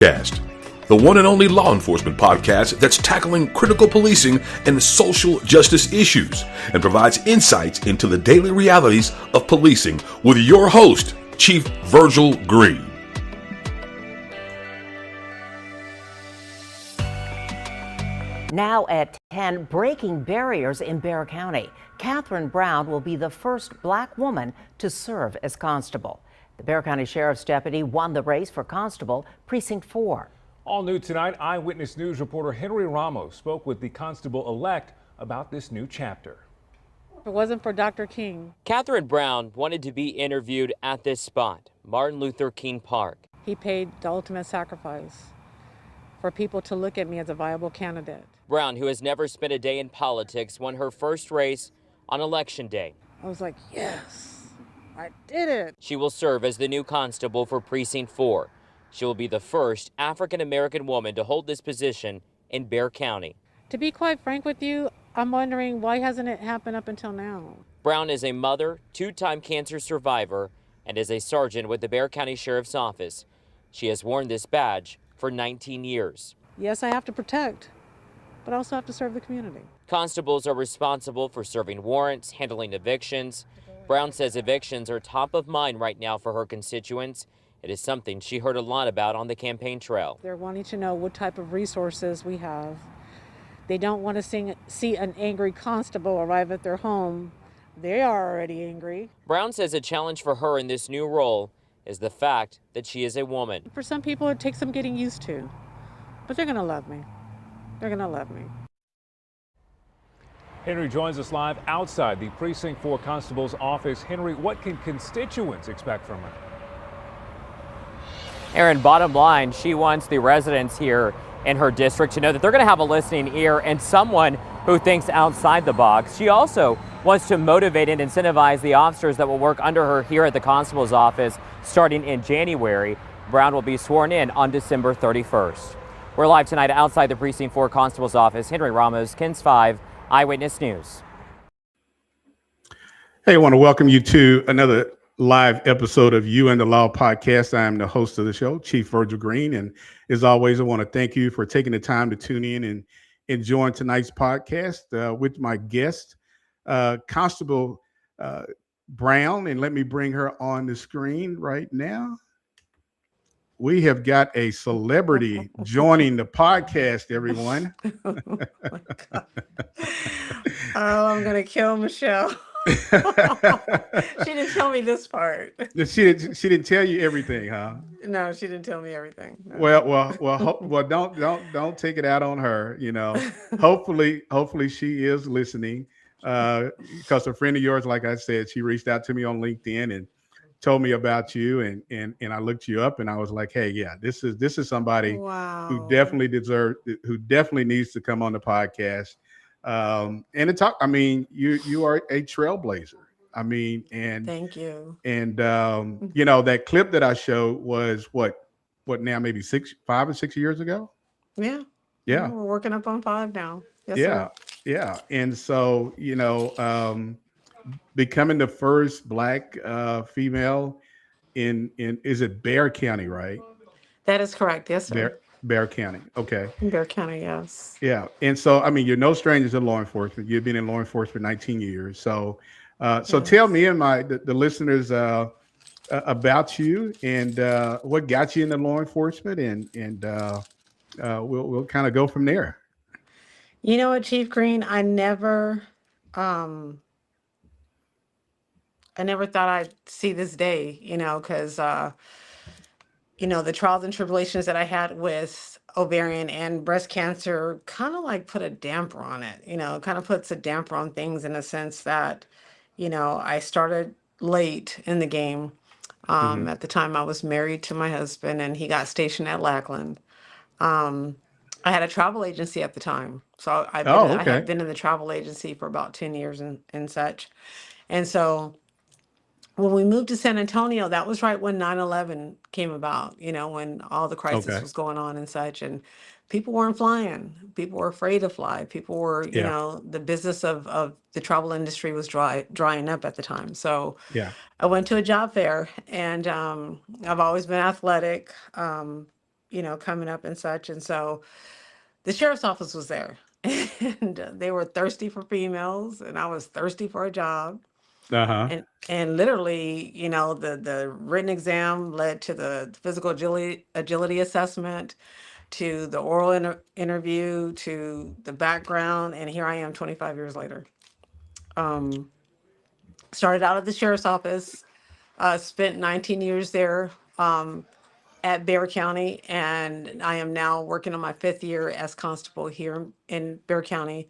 Cast, the one and only law enforcement podcast that's tackling critical policing and social justice issues and provides insights into the daily realities of policing with your host, Chief Virgil Green. Now at 10, breaking barriers in Bexar County. Kathryn Brown will be the first Black woman to serve as constable. The Bexar County Sheriff's deputy won the race for Constable Precinct 4. All new tonight, Eyewitness News reporter Henry Ramos spoke with the constable-elect about this new chapter. If it wasn't for Dr. King. Kathryn Brown wanted to be interviewed at this spot, Martin Luther King Park. He paid the ultimate sacrifice for people to look at me as a viable candidate. Brown, who has never spent a day in politics, won her first race on Election Day. I was like, yes. I did it. She will serve as the new constable for Precinct 4. She will be the first African-American woman to hold this position in Bexar County. To be quite frank with you, I'm wondering why hasn't it happened up until now? Brown is a mother, two-time cancer survivor, and is a sergeant with the Bexar County Sheriff's Office. She has worn this badge for 19 years. Yes, I have to protect, but I also have to serve the community. Constables are responsible for serving warrants, handling evictions. Brown says evictions are top of mind right now for her constituents. It is something she heard a lot about on the campaign trail. They're wanting to know what type of resources we have. They don't want to see an angry constable arrive at their home. They are already angry. Brown says a challenge for her in this new role is the fact that she is a woman. For some people, it takes some getting used to, but they're going to love me. They're going to love me. Henry joins us live outside the Precinct 4 Constable's office. Henry, what can constituents expect from her? Aaron, bottom line, she wants the residents here in her district to know that they're going to have a listening ear and someone who thinks outside the box. She also wants to motivate and incentivize the officers that will work under her here at the constable's office starting in January. Brown will be sworn in on December 31st. We're live tonight outside the Precinct 4 Constable's office. Henry Ramos, KENS 5, Eyewitness News. Hey, I want to welcome you to another live episode of You and the Law podcast. I am the host of the show, Chief Virgil Green. And as always, I want to thank you for taking the time to tune in and enjoying tonight's podcast with my guest, Constable Brown. And let me bring her on the screen right now. We have got a celebrity joining the podcast, everyone. Oh, my God. Oh, I'm going to kill Michelle. She didn't tell me this part. She didn't tell you everything, huh? No, she didn't tell me everything. No. Well, don't take it out on her. You know, hopefully she is listening. Because a friend of yours, like I said, she reached out to me on LinkedIn and told me about you, and I looked you up, and I was like, hey, yeah, this is somebody who definitely needs to come on the podcast. And to talk, I mean, you are a trailblazer. I mean, and thank you. And you know, that clip that I showed was what now, maybe 5 or 6 years ago. Yeah. We're working up on 5 now. Yes, yeah. sir. Yeah. And so, you know, becoming the first Black female in is it Bexar County, right? That is correct. Yes, sir. Bexar County. Okay. Bexar County, yes. Yeah. And so, I mean, you're no strangers to law enforcement. You've been in law enforcement 19 years. So, yes. Tell me and the listeners about you and what got you into law enforcement, and we'll kind of go from there. You know what, Chief Green, I never thought I'd see this day, you know, because you know, the trials and tribulations that I had with ovarian and breast cancer kind of like put a damper on it, you know, kind of puts a damper on things in a sense that, you know, I started late in the game. At the time I was married to my husband and he got stationed at Lackland. I had a travel agency at the time. So I had been in the travel agency for about 10 years and such. And so when we moved to San Antonio, that was right when 9/11 came about, you know, when all the crisis was going on and such. And people weren't flying. People were afraid to fly. People were, you know, the business of the travel industry was drying up at the time. So I went to a job fair, and I've always been athletic. coming up and such. And so the sheriff's office was there, and they were thirsty for females, and I was thirsty for a job. Uh-huh. And literally, the written exam led to the physical agility assessment, to the oral interview, to the background, and here I am 25 years later. Started out at the sheriff's office, spent 19 years there at Bexar County, and I am now working on my 5th year as constable here in Bexar County.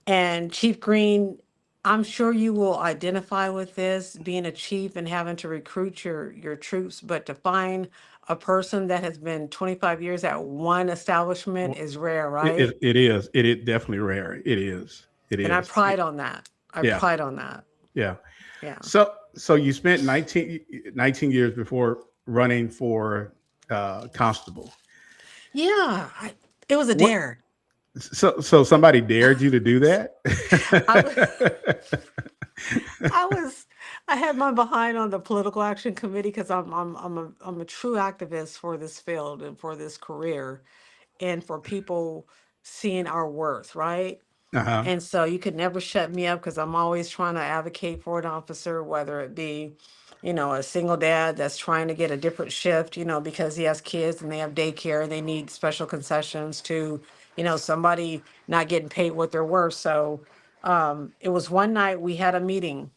And Chief Green, I'm sure you will identify with this, being a chief and having to recruit your troops, but to find a person that has been 25 years at one establishment is rare, right? It is. It is definitely rare. It is. It And I is. pride on that. I Yeah. pride on that. Yeah. Yeah. So you spent 19 years before running for constable. Yeah. It was a What- dare. So somebody dared you to do that? I had my behind on the political action committee because I'm a true activist for this field and for this career, and for people seeing our worth, right? Uh-huh. And so you could never shut me up because I'm always trying to advocate for an officer, whether it be, a single dad that's trying to get a different shift, because he has kids and they have daycare and they need special concessions, to, somebody not getting paid what they're worth. So it was one night we had a meeting,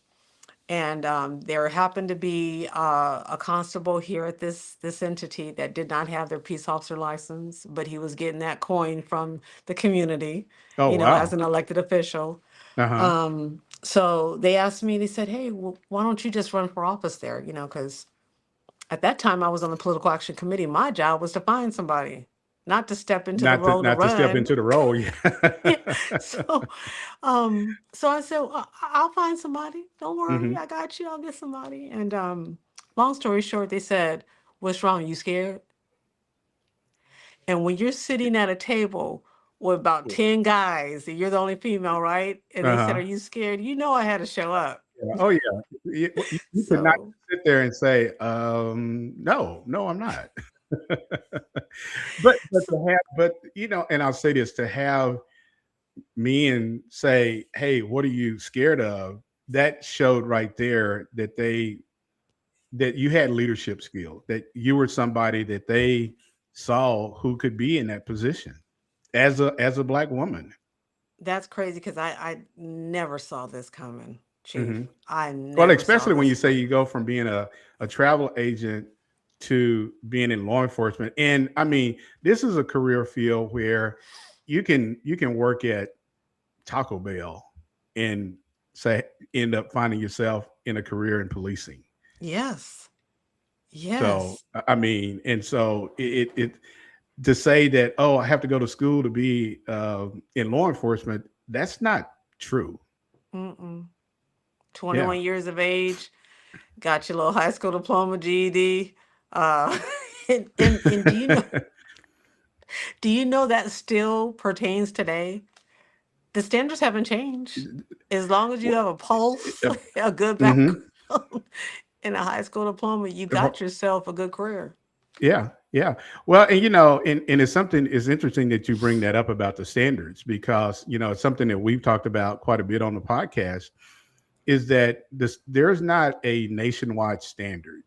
and there happened to be a constable here at this entity that did not have their peace officer license, but he was getting that coin from the community, Oh, wow. as an elected official. Uh-huh. So they asked me, they said, hey, well, why don't you just run for office there? Because at that time I was on the political action committee. My job was to find somebody, not to step into the role Not to step into the role. Yeah. so, so I said, I'll find somebody. Don't worry, I got you. I'll get somebody. And long story short, they said, what's wrong? You scared? And when you're sitting at a table with about 10 guys, and you're the only female, right? And they said, are you scared? I had to show up. Oh yeah. You could not sit there and say, no, I'm not. but and I'll say this, to have men say, hey, what are you scared of? That showed right there that that you had leadership skills, that you were somebody that they saw who could be in that position as a Black woman. That's crazy, because I never saw this coming, Chief. I never Well, especially saw when this you say you go from being a travel agent to being in law enforcement. And I mean, this is a career field where you can work at Taco Bell and end up finding yourself in a career in policing. Yes. So I mean, and so it to say that, oh, I have to go to school to be in law enforcement, that's not true. 21 years of age, got your little high school diploma, GED. And do you know that still pertains today? The standards haven't changed. As long as you have a pulse, a good background, and a high school diploma, you got yourself a good career. Yeah. Well, and it's interesting that you bring that up about the standards, because, it's something that we've talked about quite a bit on the podcast, is that there's not a nationwide standard.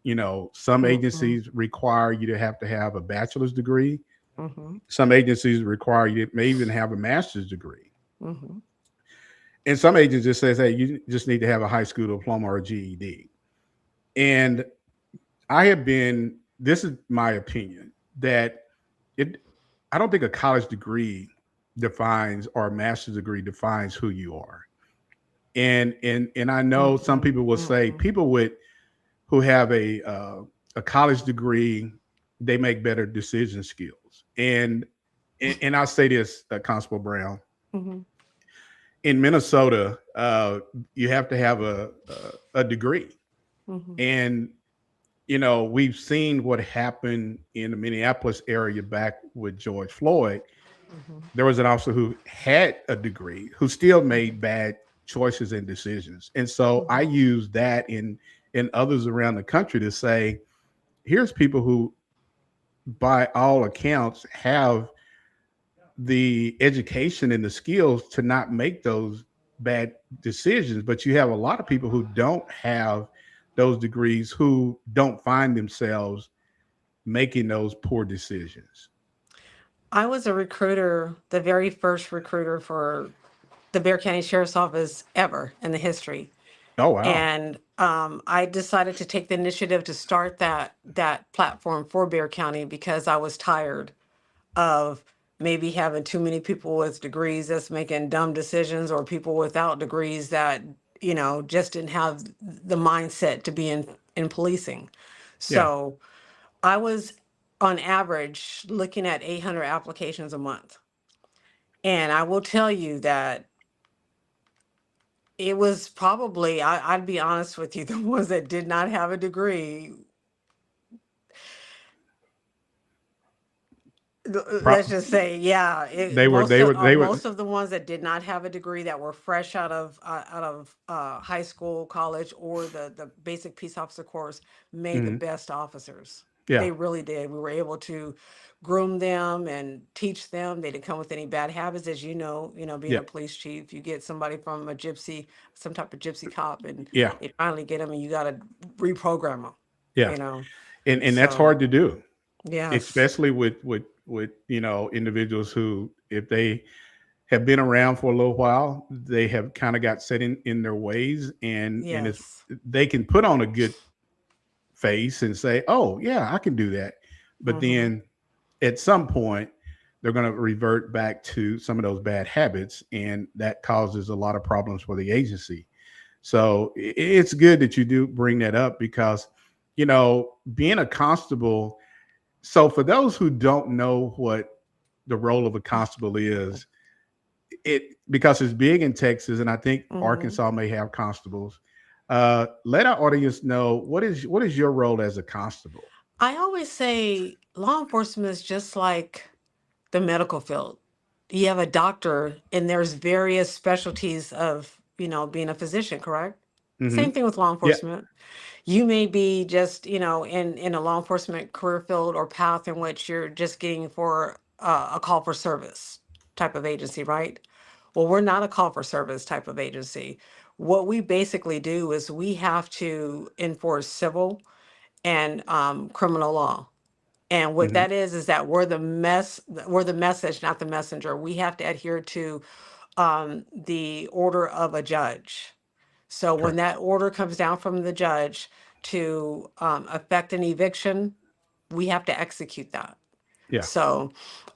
Some agencies require you to have a bachelor's degree. Some agencies require you may even have a master's degree. And some agencies just says, hey, you just need to have a high school diploma or a GED. And this is my opinion, that I don't think a college degree defines, or a master's degree defines, who you are. And I know some people will say people who have a college degree, they make better decision skills. And I'll say this, Constable Brown, in Minnesota, you have to have a degree. And we've seen what happened in the Minneapolis area back with George Floyd. There was an officer who had a degree who still made bad choices and decisions. And so I use that in others around the country to say, here's people who by all accounts, have the education and the skills to not make those bad decisions. But you have a lot of people who don't have those degrees who don't find themselves making those poor decisions. I was a recruiter, the very first recruiter for the Bexar County Sheriff's Office ever in the history. Oh, wow. And I decided to take the initiative to start that platform for Bexar County because I was tired of maybe having too many people with degrees that's making dumb decisions, or people without degrees that, just didn't have the mindset to be in policing. Yeah. So I was on average looking at 800 applications a month. And I will tell you that it was probably, I'd be honest with you, the ones that did not have a degree, let's just say, yeah, They were most of the ones that did not have a degree, that were fresh out of high school, college, or the basic peace officer course, made the best officers. Yeah. They really did. We were able to groom them and teach them. They didn't come with any bad habits, as being Yeah. a police chief. You get somebody from some type of gypsy cop, and Yeah. they finally get them, and you got to reprogram them. Yeah. And that's So, hard to do, yes. especially with individuals who, if they have been around for a little while, they have kind of got set in their ways, and Yes. they can put on a good face and say, oh yeah, I can do that. But then at some point they're going to revert back to some of those bad habits, and that causes a lot of problems for the agency. So it's good that you do bring that up, because being a constable, so for those who don't know what the role of a constable is, because it's big in Texas, and I think Arkansas may have constables. Let our audience know, what is your role as a constable? I always say law enforcement is just like the medical field. You have a doctor, and there's various specialties of, being a physician, correct? Same thing with law Yeah. enforcement. You may be just, in a law enforcement career field or path in which you're just getting for a call for service type of agency, right? Well, we're not a call for service type of agency. What we basically do is we have to enforce civil and criminal law. And what that is that we're the message, not the messenger. We have to adhere to the order of a judge. So when that order comes down from the judge to affect an eviction, we have to execute that. Yeah. So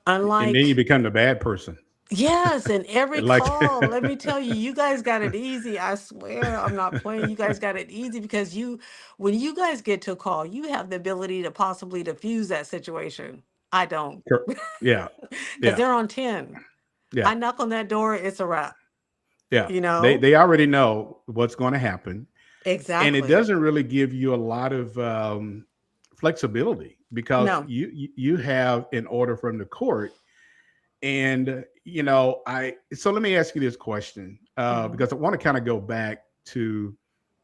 And then unlike, you become the bad person. yes, and every Like- call, let me tell you, you guys got it easy. I swear, I'm not playing. You guys got it easy because when you guys get to a call, you have the ability to possibly diffuse that situation. I don't, Yeah. because they're on 10. Yeah. I knock on that door, it's a wrap. Yeah. They They already know what's going to happen. exactly. And it doesn't really give you a lot of flexibility, because No. you have an order from the court. And so let me ask you this question, because I want to kind of go back to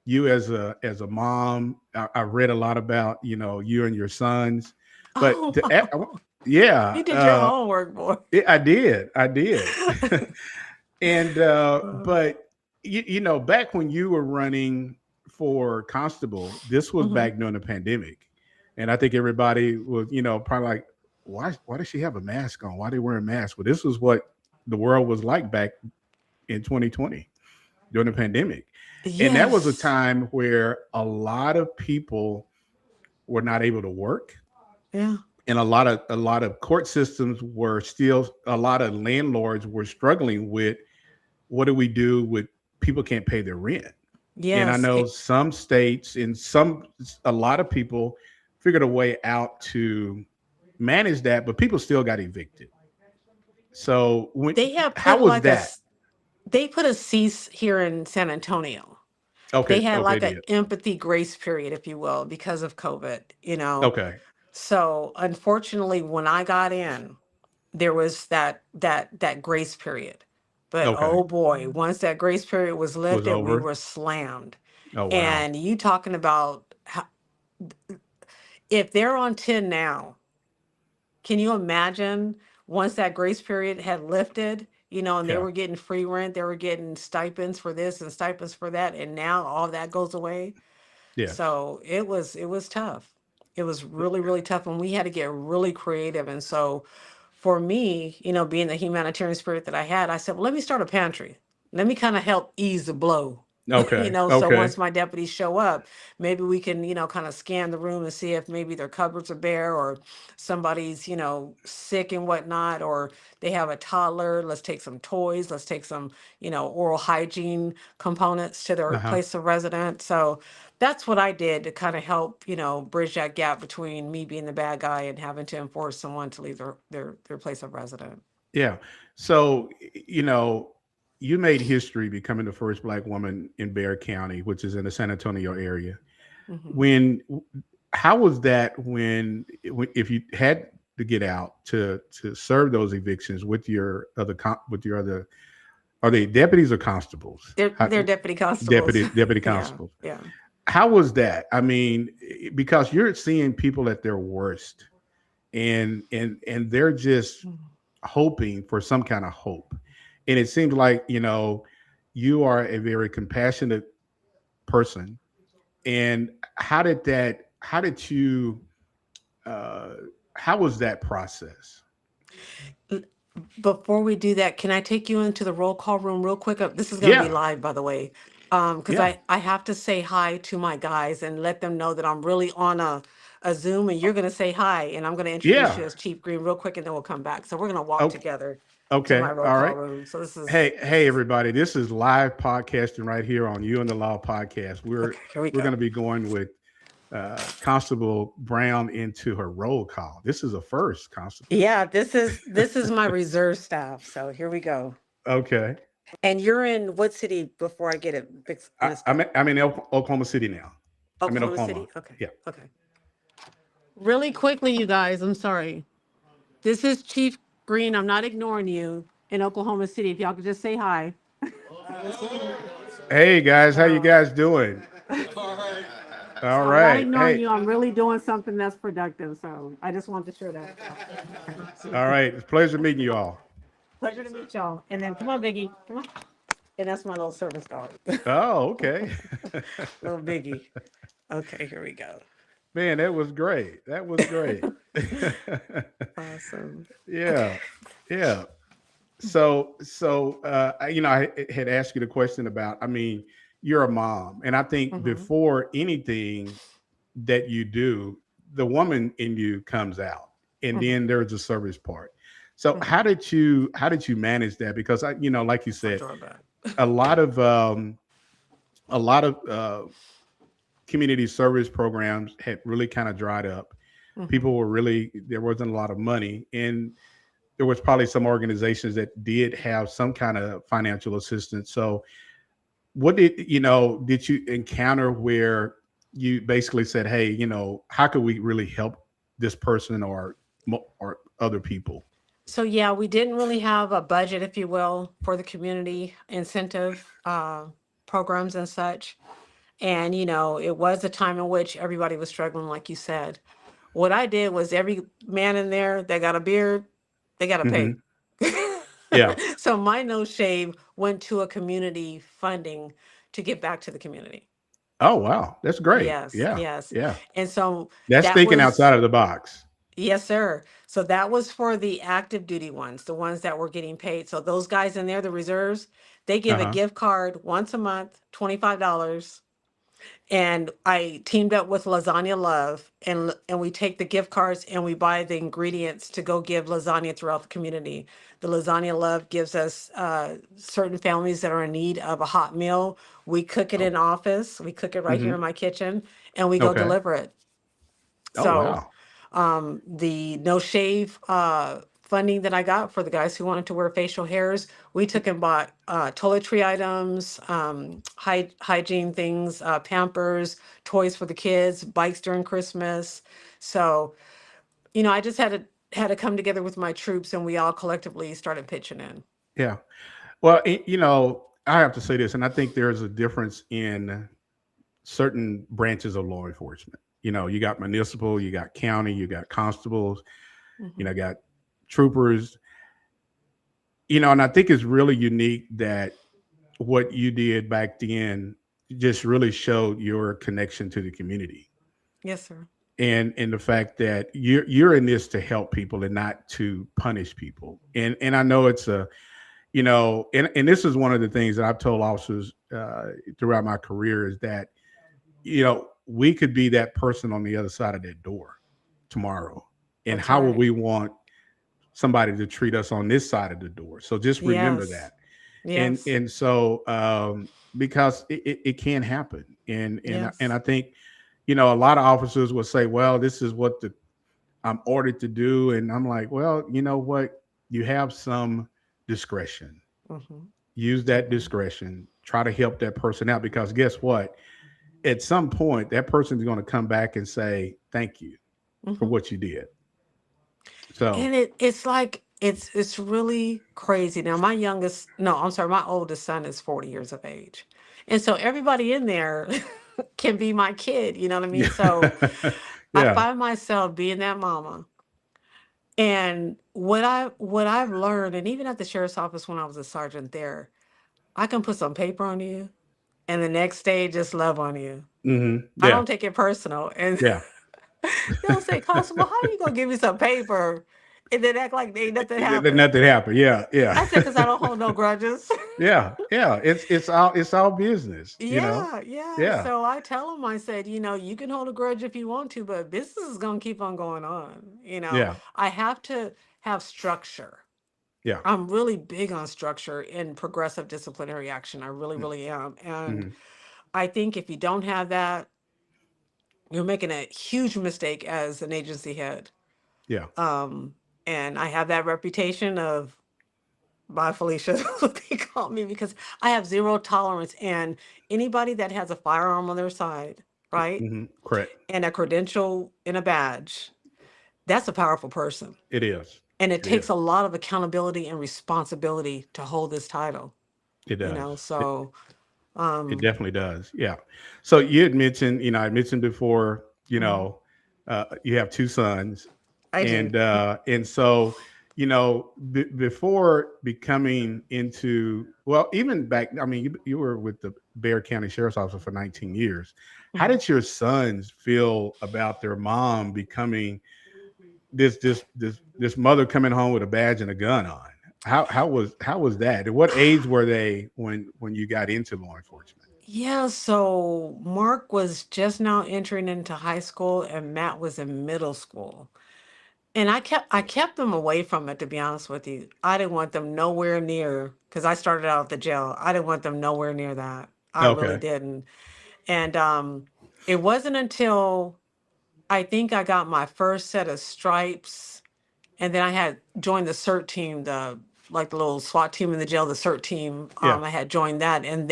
you as a mom. I read a lot about you and your sons, but Oh, yeah, you did your homework, boy. I did. And but back when you were running for constable, this was back during the pandemic, and I think everybody was probably like, why does she have a mask on? Why are they wearing masks? Well, this was what the world was like back in 2020 during the pandemic. And that was a Yes. time where a lot of people were not able to work, Yeah. and a lot of court systems were still, a lot of landlords were struggling with, what do we do with people can't pay their rent? And I Yes. know some states and a lot of people figured a way out to manage that, but people still got evicted. So They have how put was like that? they put a cease here in San Antonio. Okay. They had Okay. like They an did. empathy grace period, if you will, because of COVID. Okay. So unfortunately, when I got in, there was that grace period. But Okay. oh boy, once that grace period was Was lifted, we over. were slammed. Oh, wow. And you talking about if they're on 10 now, Can you imagine once that grace period had lifted, and they Yeah. were getting free rent, they were getting stipends for this and stipends for that, and now all that goes away. Yes. So it was tough. It was really, really tough, and we had to get really creative. And so for me, being the humanitarian spirit that I had, I said, well, let me start a pantry. Let me kind of help ease the blow. Okay. So Okay. once my deputies show up, maybe we can, kind of scan the room and see if maybe their cupboards are bare, or somebody's, sick and whatnot, or they have a toddler. Let's take some toys. Let's take some, oral hygiene components to their Uh-huh. place of residence. So that's what I did to kind of help, bridge that gap between me being the bad guy and having to enforce someone to leave their place of residence. Yeah. So, you made history becoming the first Black woman in Bexar County, which is in the San Antonio area. Mhm. How was that if you had to get out to serve those evictions with your other, are they deputies or constables? They're deputy constables. Deputy Yeah, constables. yeah. How was that? I mean, because you're seeing people at their worst, and they're just hoping for some kind of hope. And it seems like, you are a very compassionate person. And how was that process? Before we do that, can I take you into the roll call room real quick? This is going to be Yeah. live, by the way, because Yeah. I have to say hi to my guys and let them know that I'm really on a Zoom, and you're going to say hi, and I'm going to introduce Yeah. you as Chief Green real quick, and then we'll come back. So we're going to walk Okay. together to my Okay. roll All call right. room. So this is Hey, everybody. This is live podcasting right here on You and the Law podcast. okay. Here we We're going go. to be going with Constable Brown into her roll call. This is a first, Constable. Yeah, this is my reserve staff. So here we go. Okay. And you're in what city before I get it messed up? I'm in Oklahoma City now. I'm in Oklahoma City? Oklahoma. Okay. Yeah. Okay. Really quickly, you guys, I'm sorry. This is Chief Green. I'm not ignoring you in Oklahoma City. If y'all could just say hi. Hey guys, how you So, guys doing? All I'm not right. ignoring Hey. you. I'm really doing something that's productive. So I just wanted to share that. All right. It's a pleasure meeting you all. Pleasure to meet y'all. And then come on, Biggie. Come on. And that's my little service dog. Oh, okay. Little Biggie. Okay, here we go. Man, that was great. That was great. Awesome. Yeah. Yeah. So, I had asked you the question about, I mean, you're a mom. And I think Mhm. before anything that you do, the woman in you comes out. And Mhm. then there's a service part. So Mhm. how did you manage that? Because like you said, Drawback. a lot of community service programs had really kind of dried up. Mhm. There wasn't a lot of money, and there was probably some organizations that did have some kind of financial assistance. So did you encounter where you basically said, hey, how could we really help this person or other people? So yeah, we didn't really have a budget, if you will, for the community incentive programs and such. And it was a time in which everybody was struggling, like you said. What I did was every man in there that got a beard, they got to pay. Hmm. Yeah. So my no shave went to a community funding to give back to the community. Oh, wow. That's great. Yes, Yeah. yes. Yeah. And so That's that thinking was, outside of the box. yes, sir. So that was for the active duty ones, the ones that were getting paid. So those guys in there, the reserves, they give a Uh-huh. gift card once a month, $25. And I teamed up with Lasagna Love, and we take the gift cards and we buy the ingredients to go give lasagna throughout the community. The Lasagna Love gives us certain families that are in need of a hot meal. We cook it Oh. in office. We cook it right here Hmm. in my kitchen, and we go Okay. deliver it. Oh, So wow. the no shave funding that I got for the guys who wanted to wear facial hairs, we took and bought toiletry items, hygiene things, Pampers, toys for the kids, bikes during Christmas. So, I just had to come together with my troops, and we all collectively started pitching in. Yeah. Well, I have to say this, and I think there's a difference in certain branches of law enforcement. You got municipal, you got county, you got constables. got troopers, and I think it's really unique that what you did back then just really showed your connection to the community. Yes, sir. And the fact that you're in this to help people and not to punish people. And I know it's and this is one of the things that I've told officers throughout my career is that, we could be that person on the other side of that door tomorrow. And That's how would right. we want somebody to treat us on this side of the door? So just remember Yes. that. Yes. And so because it can happen. And Yes. I think, a lot of officers will say, well, this is what I'm ordered to do. And I'm like, well, you know what? You have some discretion. Mhm. Use that discretion. Try to help that person out, because guess what? At some point, that person is going to come back and say, thank you for Mhm. what you did. So, And it's like it's really crazy. Now my my oldest son is 40 years of age. And so everybody in there can be my kid, you know what I mean? So yeah. I Yeah. find myself being that mama. And what I've learned, and even at the sheriff's office when I was a sergeant there, I can put some paper on you and the next day just love on you. I Yeah. don't take it personal. And Yeah. they'll say, Constable, how you gonna give me some paper and then act like ain't nothing happened? Nothing happened. Yeah. Yeah. I said, because I don't hold no grudges. Yeah. Yeah. It's all business, Yeah, yeah. Yeah. So I tell them, I said, you can hold a grudge if you want to, but business is gonna keep on going on. Yeah. I have to have structure. Yeah. I'm really big on structure in progressive disciplinary action. I really, really am. And Mm-hmm. I think if you don't have that, you're making a huge mistake as an agency head. Yeah. Um, and I have that reputation of, bye Felicia, what they call me, because I have zero tolerance. And anybody that has a firearm on their side, right, Mm-hmm. Correct. and a credential and a badge, that's a powerful person. It is. And it It takes is. a lot of accountability and responsibility to hold this title, It does. so It um definitely does. Yeah. So you had mentioned, I mentioned before, mhm, you have two sons, I do. and so, before becoming into, well, even back, I mean, you were with the Bexar County Sheriff's Office for 19 years. How Mhm. did your sons feel about their mom becoming this mother coming home with a badge and a gun on? How was that? At what age were they when you got into law enforcement? Yeah, so Mark was just now entering into high school and Matt was in middle school. And I kept them away from it, to be honest with you. I didn't want them nowhere near, because I started out at the jail. I didn't want them nowhere near that. I really Okay. didn't. And it wasn't until I think I got my first set of stripes, and then I had joined the CERT team, the little SWAT team in the jail, the CERT team. Yeah. I had joined that, and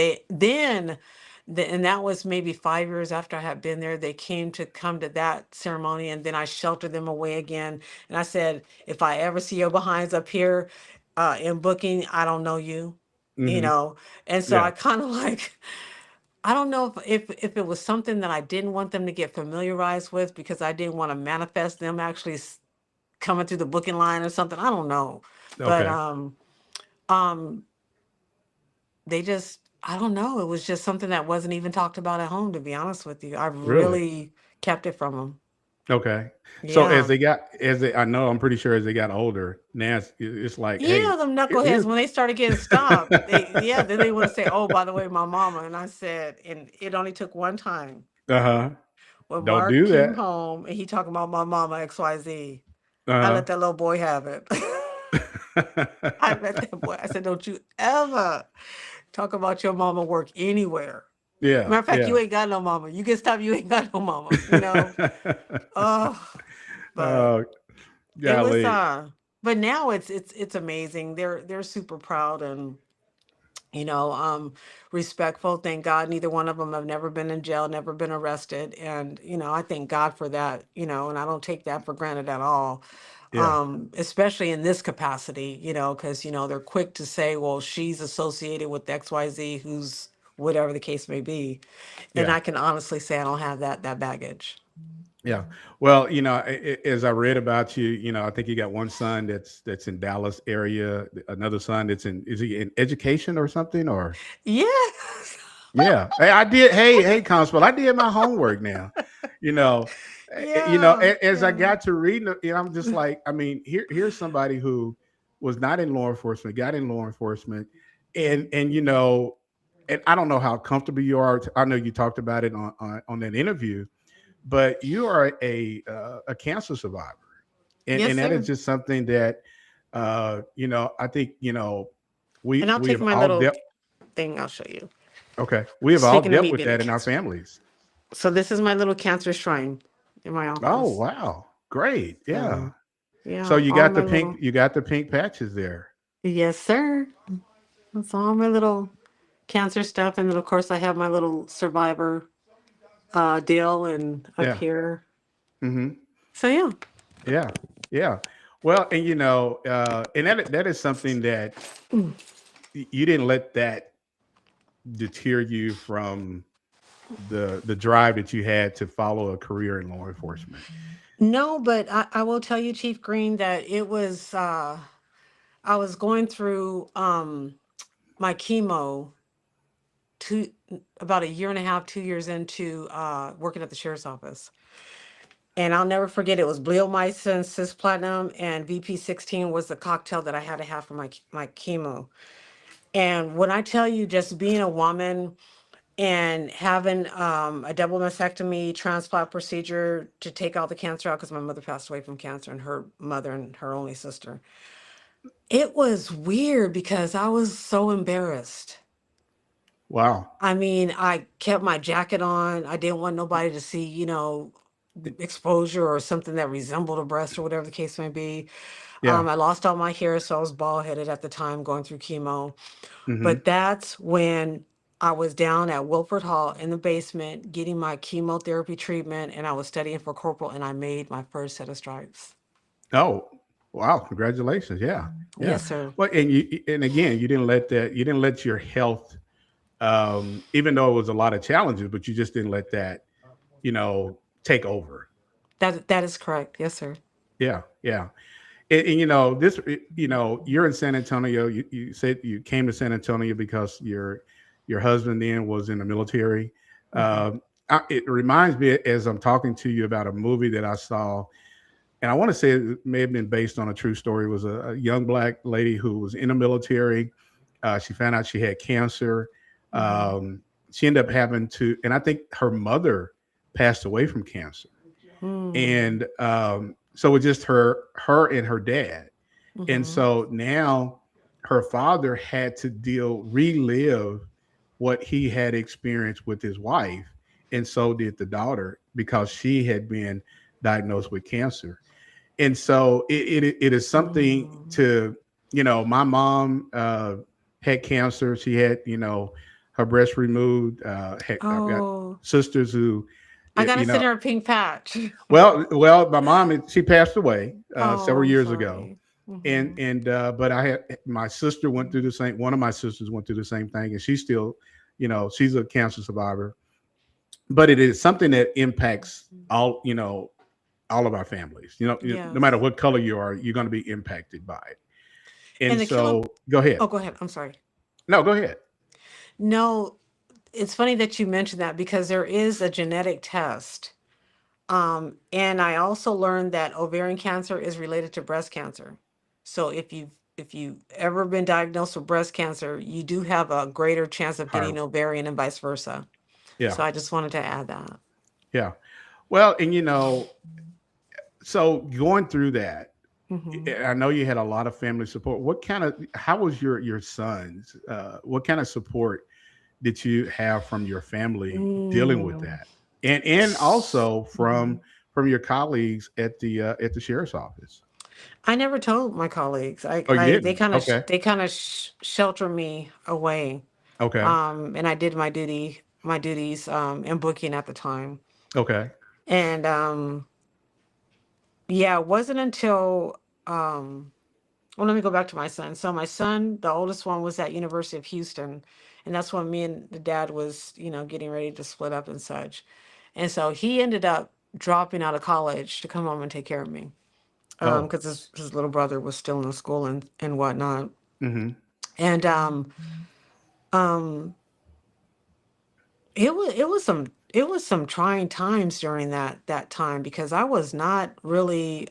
and that was maybe 5 years after I had been there. They came to come to that ceremony, and then I sheltered them away again. And I said, if I ever see your behinds up here in booking, I don't know you, you Hmm. know. And so Yeah. I kind of like. I don't know if it was something that I didn't want them to get familiarized with, because I didn't want to manifest them actually coming through the booking line or something. I don't know. But Okay. um they just, I don't know. It was just something that wasn't even talked about at home, to be honest with you. I Really? really kept it from them. Okay. So Yeah. I know, I'm pretty sure as they got older, now it's like, hey, Yeah, them here's knuckleheads, when they started getting stopped, then they want to say, oh, by the way, my mama. And I said, and it only took one time uh-huh. when Don't Mark do came that. home and he talking about my mama XYZ. I Uh-huh. let that little boy have it. I let that boy. I said, don't you ever talk about your mama work anywhere. Yeah, Matter of fact, yeah. you ain't got no mama. You get stopped, you ain't got no mama. Oh, but Oh, it was golly. but now it's amazing. They're super proud and you know, um respectful. Thank God neither one of them have never been in jail, never been arrested. And, I thank God for that, and I don't take that for granted at all. Yeah, Especially in this capacity, because they're quick to say, well, she's associated with XYZ, who's whatever the case may be. And yeah. I can honestly say I don't have that baggage. Yeah. Well, as I read about you, I think you got one son that's in Dallas area, another son that's is he in education or something or Yes. yeah. Hey, I did. Hey, Constable, I did my homework now. You know, Yeah. as I Yeah. got to reading, I'm just like, I mean, here's somebody who was not in law enforcement, got in law enforcement, and and I don't know how comfortable you are. I know you talked about it on that interview, but you are a cancer survivor, Yes, and that sir. is just something that I think we And I'll we take have my all little dealt. thing. I'll show you. Okay, we have all Speaking of dealt me with being a that in our cancer. families. So this is my little cancer shrine in my Oh office. wow, great, yeah. So yeah, So you all got my the pink, little. you got the pink patches there. Yes, sir. That's all my little cancer stuff, and then of course I have my little survivor deal and up Yeah. here. Mm-hmm. So yeah. Yeah. Yeah. Well, and and that is something that you didn't let that deter you from the drive that you had to follow a career in law enforcement. No, but I will tell you, Chief Green, that it was I was going through my chemo two about a year and a half, 2 years into working at the sheriff's office. And I'll never forget it was bleomycin, cisplatin, and VP16 was the cocktail that I had to have for my chemo. And when I tell you, just being a woman and having a double mastectomy transplant procedure to take all the cancer out, because my mother passed away from cancer and her mother and her only sister, it was weird because I was so embarrassed. Wow. I mean, I kept my jacket on. I didn't want nobody to see, exposure or something that resembled a breast or whatever the case may be. Yeah. I lost all my hair, so I was bald headed at the time going through chemo. Mm-hmm. But that's when I was down at Wilford Hall in the basement getting my chemotherapy treatment, and I was studying for corporal, and I made my first set of stripes. Oh, wow! Congratulations. Yeah. Yeah. Yes, sir. Well, and again, you didn't let your health, even though it was a lot of challenges, but you just didn't let that, take over. That is correct. Yes, sir. Yeah. Yeah. And this, you're in San Antonio. You said you came to San Antonio because your husband then was in the military. Hmm. It reminds me as I'm talking to you about a movie that I saw, and I want to say it may have been based on a true story. It was a young black lady who was in the military. She found out she had cancer. Hmm. She ended up having to, and I think her mother passed away from cancer, Hmm. and so it's just her and her dad. And Hmm. so now her father had to relive what he had experienced with his wife, and so did the daughter because she had been diagnosed with cancer. And so it is something Hmm. to, my mom had cancer. She had, her breast removed. I've got Oh, sisters who, I gotta you send know, her a pink patch. well, my mom, she passed away Oh, several I'm years ago, sorry. Hmm. but I had my sister went through the same. One of my sisters went through the same thing, and she's still, she's a cancer survivor. But it is something that impacts all of our families. No matter Yes. what color you are, you're going to be impacted by it. And And the killer. so, go ahead. Oh, go ahead. I'm sorry. No, go ahead. No, it's funny that you mentioned that because there is a genetic test. And I also learned that ovarian cancer is related to breast cancer. So if you've ever been diagnosed with breast cancer, you do have a greater chance of Higher. getting ovarian and vice versa. Yeah, So I just wanted to add that. yeah. Well, and so going through that, Hmm. I know you had a lot of family support. How was your sons? What kind of support did you have from your family dealing with Mm. that, and also from your colleagues at the sheriff's office? I never told my colleagues. Oh, you I they didn't? kind of Okay, they kind of shelter me away. okay, And I did my duties in booking at the time. okay. And yeah, it wasn't until um well, let me go back to my son. So my son, the oldest one, was at University of Houston, and that's when me and the dad was, getting ready to split up and such. And so he ended up dropping out of college to come home and take care of me. Oh. Because his little brother was still in school and whatnot. Mm-hmm. And um, it was some trying times during that time because I was not really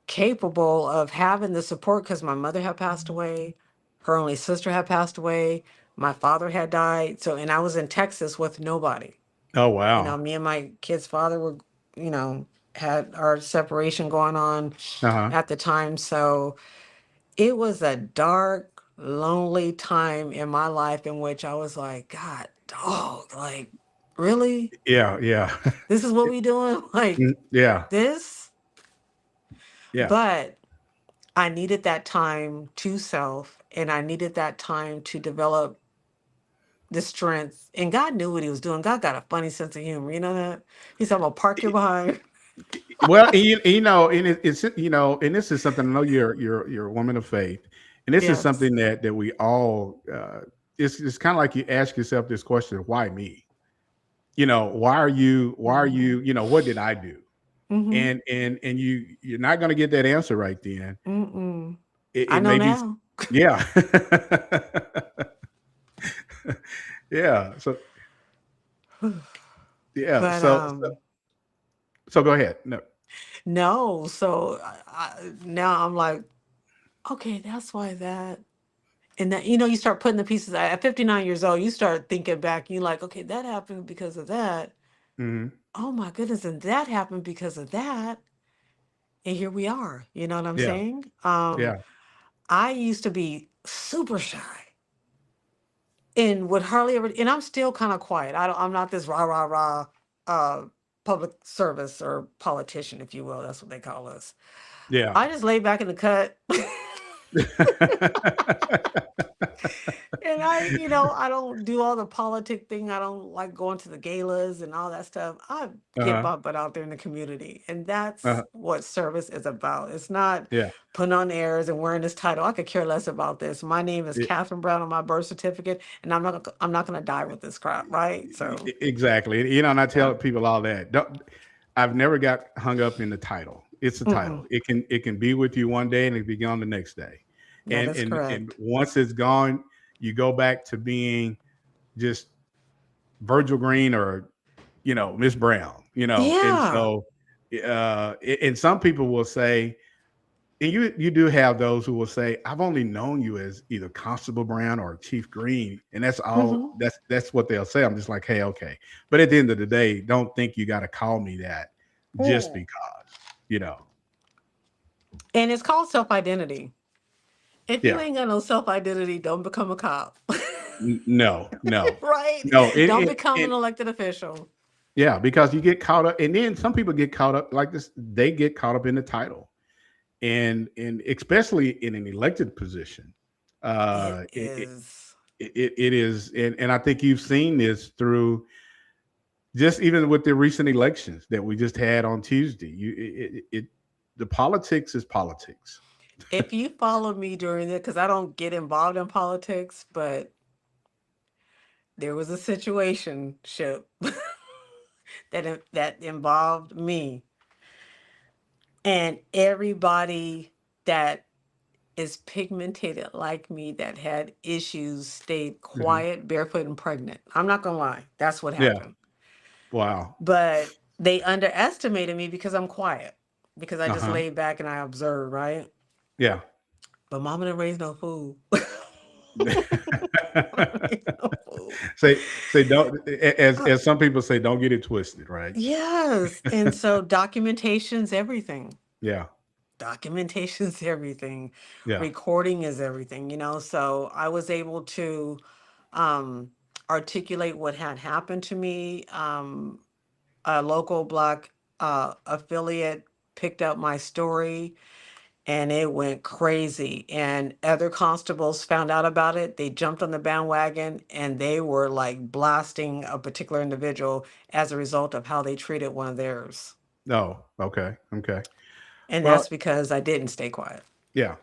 capable of having the support because my mother had passed away, her only sister had passed away, my father had died. So, and I was in Texas with nobody. Oh, You know, wow. me and my kid's father were, you know, had our separation going on Uh-huh. at the time. So it was a dark, lonely time in my life in which I was like, God, dog, like, really? Yeah, yeah. This is what we doing? Like Yeah, this? yeah. But I needed that time to self and I needed that time to develop the strength. And God knew what he was doing. God got a funny sense of humor. You know that? He said, I'm gonna park you behind. Well, you know, and it's you know, and this is something I know you're a woman of faith, and this is Yes. something that we all it's kind of like you ask yourself this question: why me? You know, you know, what did I do? Mm-hmm. And you're not going to get that answer right then. Mm-mm. I It know may be, now. yeah, yeah. So yeah, But so go ahead. No, no. So now I'm like, okay, that's why that. And that, you know, you start putting the pieces at 59 years old, you start thinking back, and you're like, okay, that happened because of that. hmm Oh my goodness, and that happened because of that. And here we are. You know what I'm yeah, saying? yeah, I used to be super shy and would hardly ever, and I'm still kind of quiet. I'm not this rah rah rah uh public service or politician, if you will. That's what they call us. yeah. I just lay back in the cut. And you know, I don't do all the politic thing. I don't like going to the galas and all that stuff. I get uh-huh, my butt out there in the community. And that's uh-huh, what service is about. It's not yeah. putting on airs and wearing this title. I could care less about this. My name is E- Kathryn Brown on my birth certificate, and I'm not gonna die with this crap, right? So Exactly. You know, and I yeah. tell people all that. I've never got hung up in the title. It's a Mm-mm. title. It can be with you one day and it can be gone the next day. That And is and correct. once it's gone, you go back to being just Virgil Green or Miss Brown. And Yeah. so and some people will say, and you do have those who will say, I've only known you as either Constable Brown or Chief Green, and that's all. Hmm. That's what they'll say. I'm just like, hey, okay. But at the end of the day, don't think you got to call me that just Mm. because, you know. And it's called self-identity. If you Yeah. ain't got no self-identity, don't become a cop. No, no, Right? no. Don't become an elected official. Yeah, because you get caught up, and then some people get caught up like this. They get caught up in the title, and especially in an elected position. It Uh, it, is. it is, and I think you've seen this through just even with the recent elections that we just had on Tuesday. The politics is politics. If you follow me during it, because I don't get involved in politics, but there was a situation ship that involved me, and everybody that is pigmented like me that had issues stayed Mhm. quiet, barefoot, and pregnant. I'm not gonna lie, that's what Yeah. happened. Wow. But they underestimated me because I'm quiet, because I Uh just huh. laid back and I observed, right? Yeah. But mama didn't raise no fool. Raise no fool. say don't as some people say, don't get it twisted, right? Yes. And so documentation's everything. Yeah. Documentation's everything. Yeah. Recording is everything, you know. So I was able to um articulate what had happened to me. A local Black affiliate picked up my story and it went crazy. And other constables found out about it. They jumped on the bandwagon and they were like blasting a particular individual as a result of how they treated one of theirs. No. Okay. Okay. And Well, that's because I didn't stay quiet. yeah.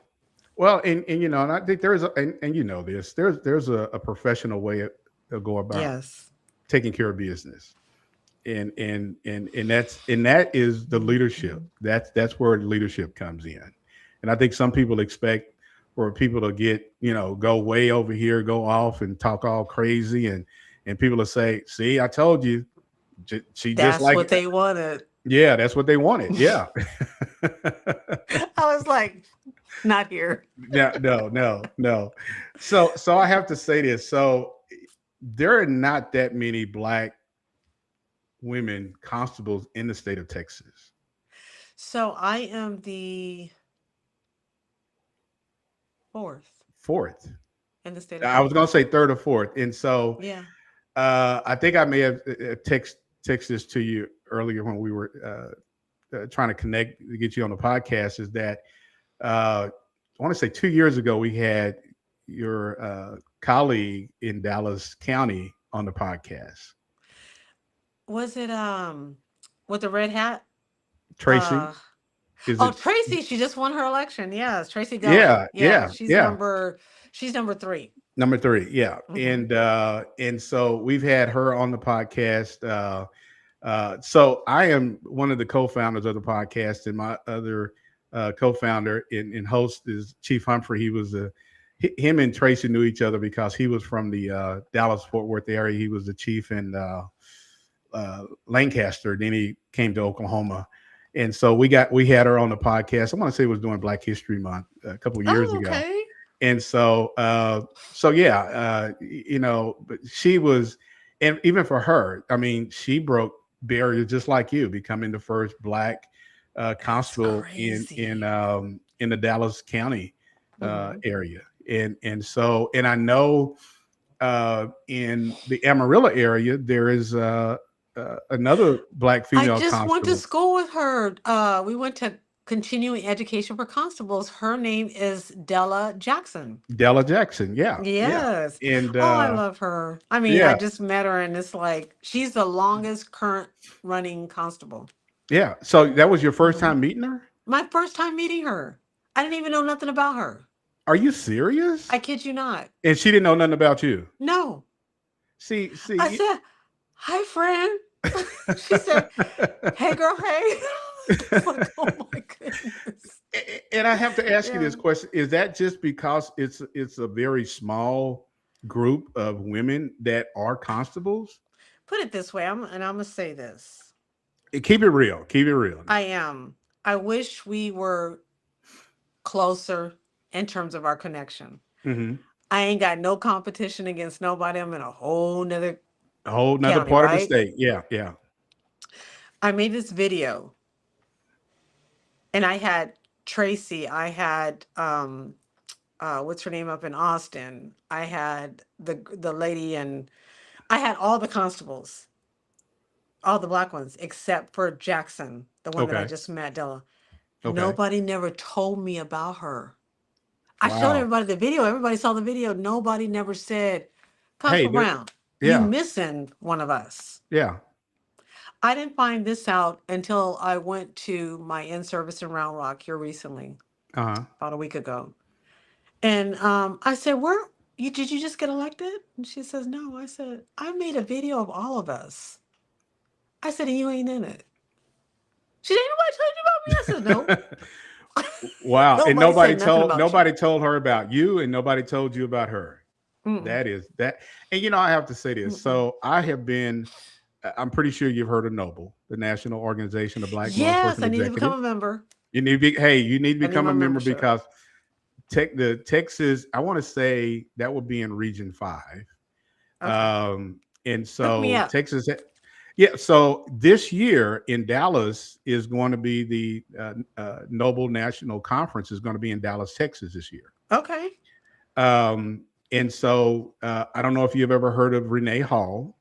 Well, and and I think there's and you know this, there's a professional way to go about Yes. taking care of business. that is the leadership. That's where leadership comes in. And I think some people expect for people to get, go way over here, go off and talk all crazy, and people will say, "See, I told you, she just That's like what they wanted. yeah, that's what they wanted." Yeah. I was like, not here. No. So I have to say this. So there are not that many Black women constables in the state of Texas. So I am the fourth in the state of I was going to Texas. say third or fourth. And so Yeah. I think I may have texted this to you earlier when we were trying to connect to get you on the podcast, is that I want to say 2 years ago, we had your colleague in Dallas County on the podcast. Was it with the red hat? Tracy? Tracy, she just won her election. Yes, Tracy Dillon. Yeah. She's number 3. Number 3, yeah. Mhm. And so we've had her on the podcast. So I am one of the co-founders of the podcast, and my other co-founder and host is Chief Humphrey. He was him and Tracy knew each other because he was from the Dallas-Fort Worth area. He was the chief in Lancaster. Then he came to Oklahoma. And so we had her on the podcast. I want to say it was during Black History Month a couple of years ago. Okay. And so yeah, but she was, and even for her, I mean, she broke barriers just like you, becoming the first Black constable in the Dallas County area. And so I know in the Amarillo area there is another Black female I just constable. went to school with her. We went to continuing education for constables. Her name is Della Jackson. Della Jackson, yeah. Yes. Yeah. And I love her. I mean, yeah. I just met her, and it's like she's the longest current running constable. Yeah. So that was your first time meeting her? My first time meeting her. I didn't even know nothing about her. Are you serious? I kid you not. And she didn't know nothing about you? No. See. I said, "Hi, friend." She said, "Hey, girl, hey." I was like, oh my goodness. And I have to ask you this question: is that just because it's a very small group of women that are constables? Put it this way, I'm gonna say this. Keep it real. Keep it real. I am. I wish we were closer in terms of our connection. Mm-hmm. I ain't got no competition against nobody. I'm in a whole nother county, part of the state. Yeah. I made this video, and I had Tracy. I had what's her name up in Austin. I had the lady, and I had all the constables, all the Black ones, except for Jackson, the one that I just met, Della. Okay. Nobody never told me about her. I showed everybody the video. Everybody saw the video. Nobody never said, "Constable Brown, you missing one of us." Yeah. I didn't find this out until I went to my in-service in Round Rock here recently, about a week ago. And I said, did you just get elected? And she says, "No." I said, "I made a video of all of us." I said, "And you ain't in it." She said, "Ain't nobody told you about me?" I said, "No." Wow. And nobody told her about you, and nobody told you about her. That is that. And I have to say this. So I'm pretty sure you've heard of NOBLE, the National Organization of Black Law Enforcement Executives. Yes, I need to become a member. You need to become a member because the Texas, I want to say that will be in Region 5. Okay. And so Texas, so this year in Dallas is going to be the NOBLE National Conference is going to be in Dallas, Texas this year. Okay. And so I don't know if you've ever heard of Renee Hall.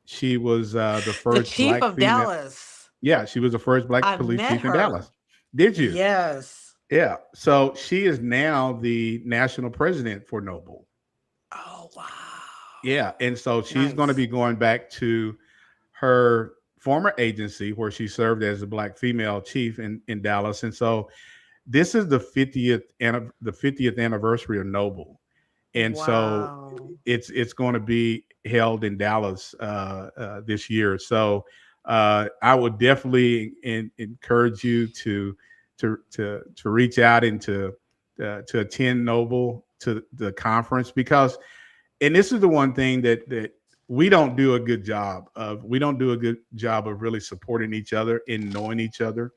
She was the first chief Black of female. Dallas. Yeah, she was the first Black police chief in Dallas. Did you? Yes. Yeah. So she is now the national president for NOBLE. Oh, wow. Yeah. And so she's going to be going back to her former agency where she served as a Black female chief in Dallas. And so this is the 50th anniversary of NOBLE. And so it's going to be held in Dallas this year. So I would definitely encourage you to reach out and to attend Noble to the conference, because, and this is the one thing that we don't do a good job of. We don't do a good job of really supporting each other and knowing each other.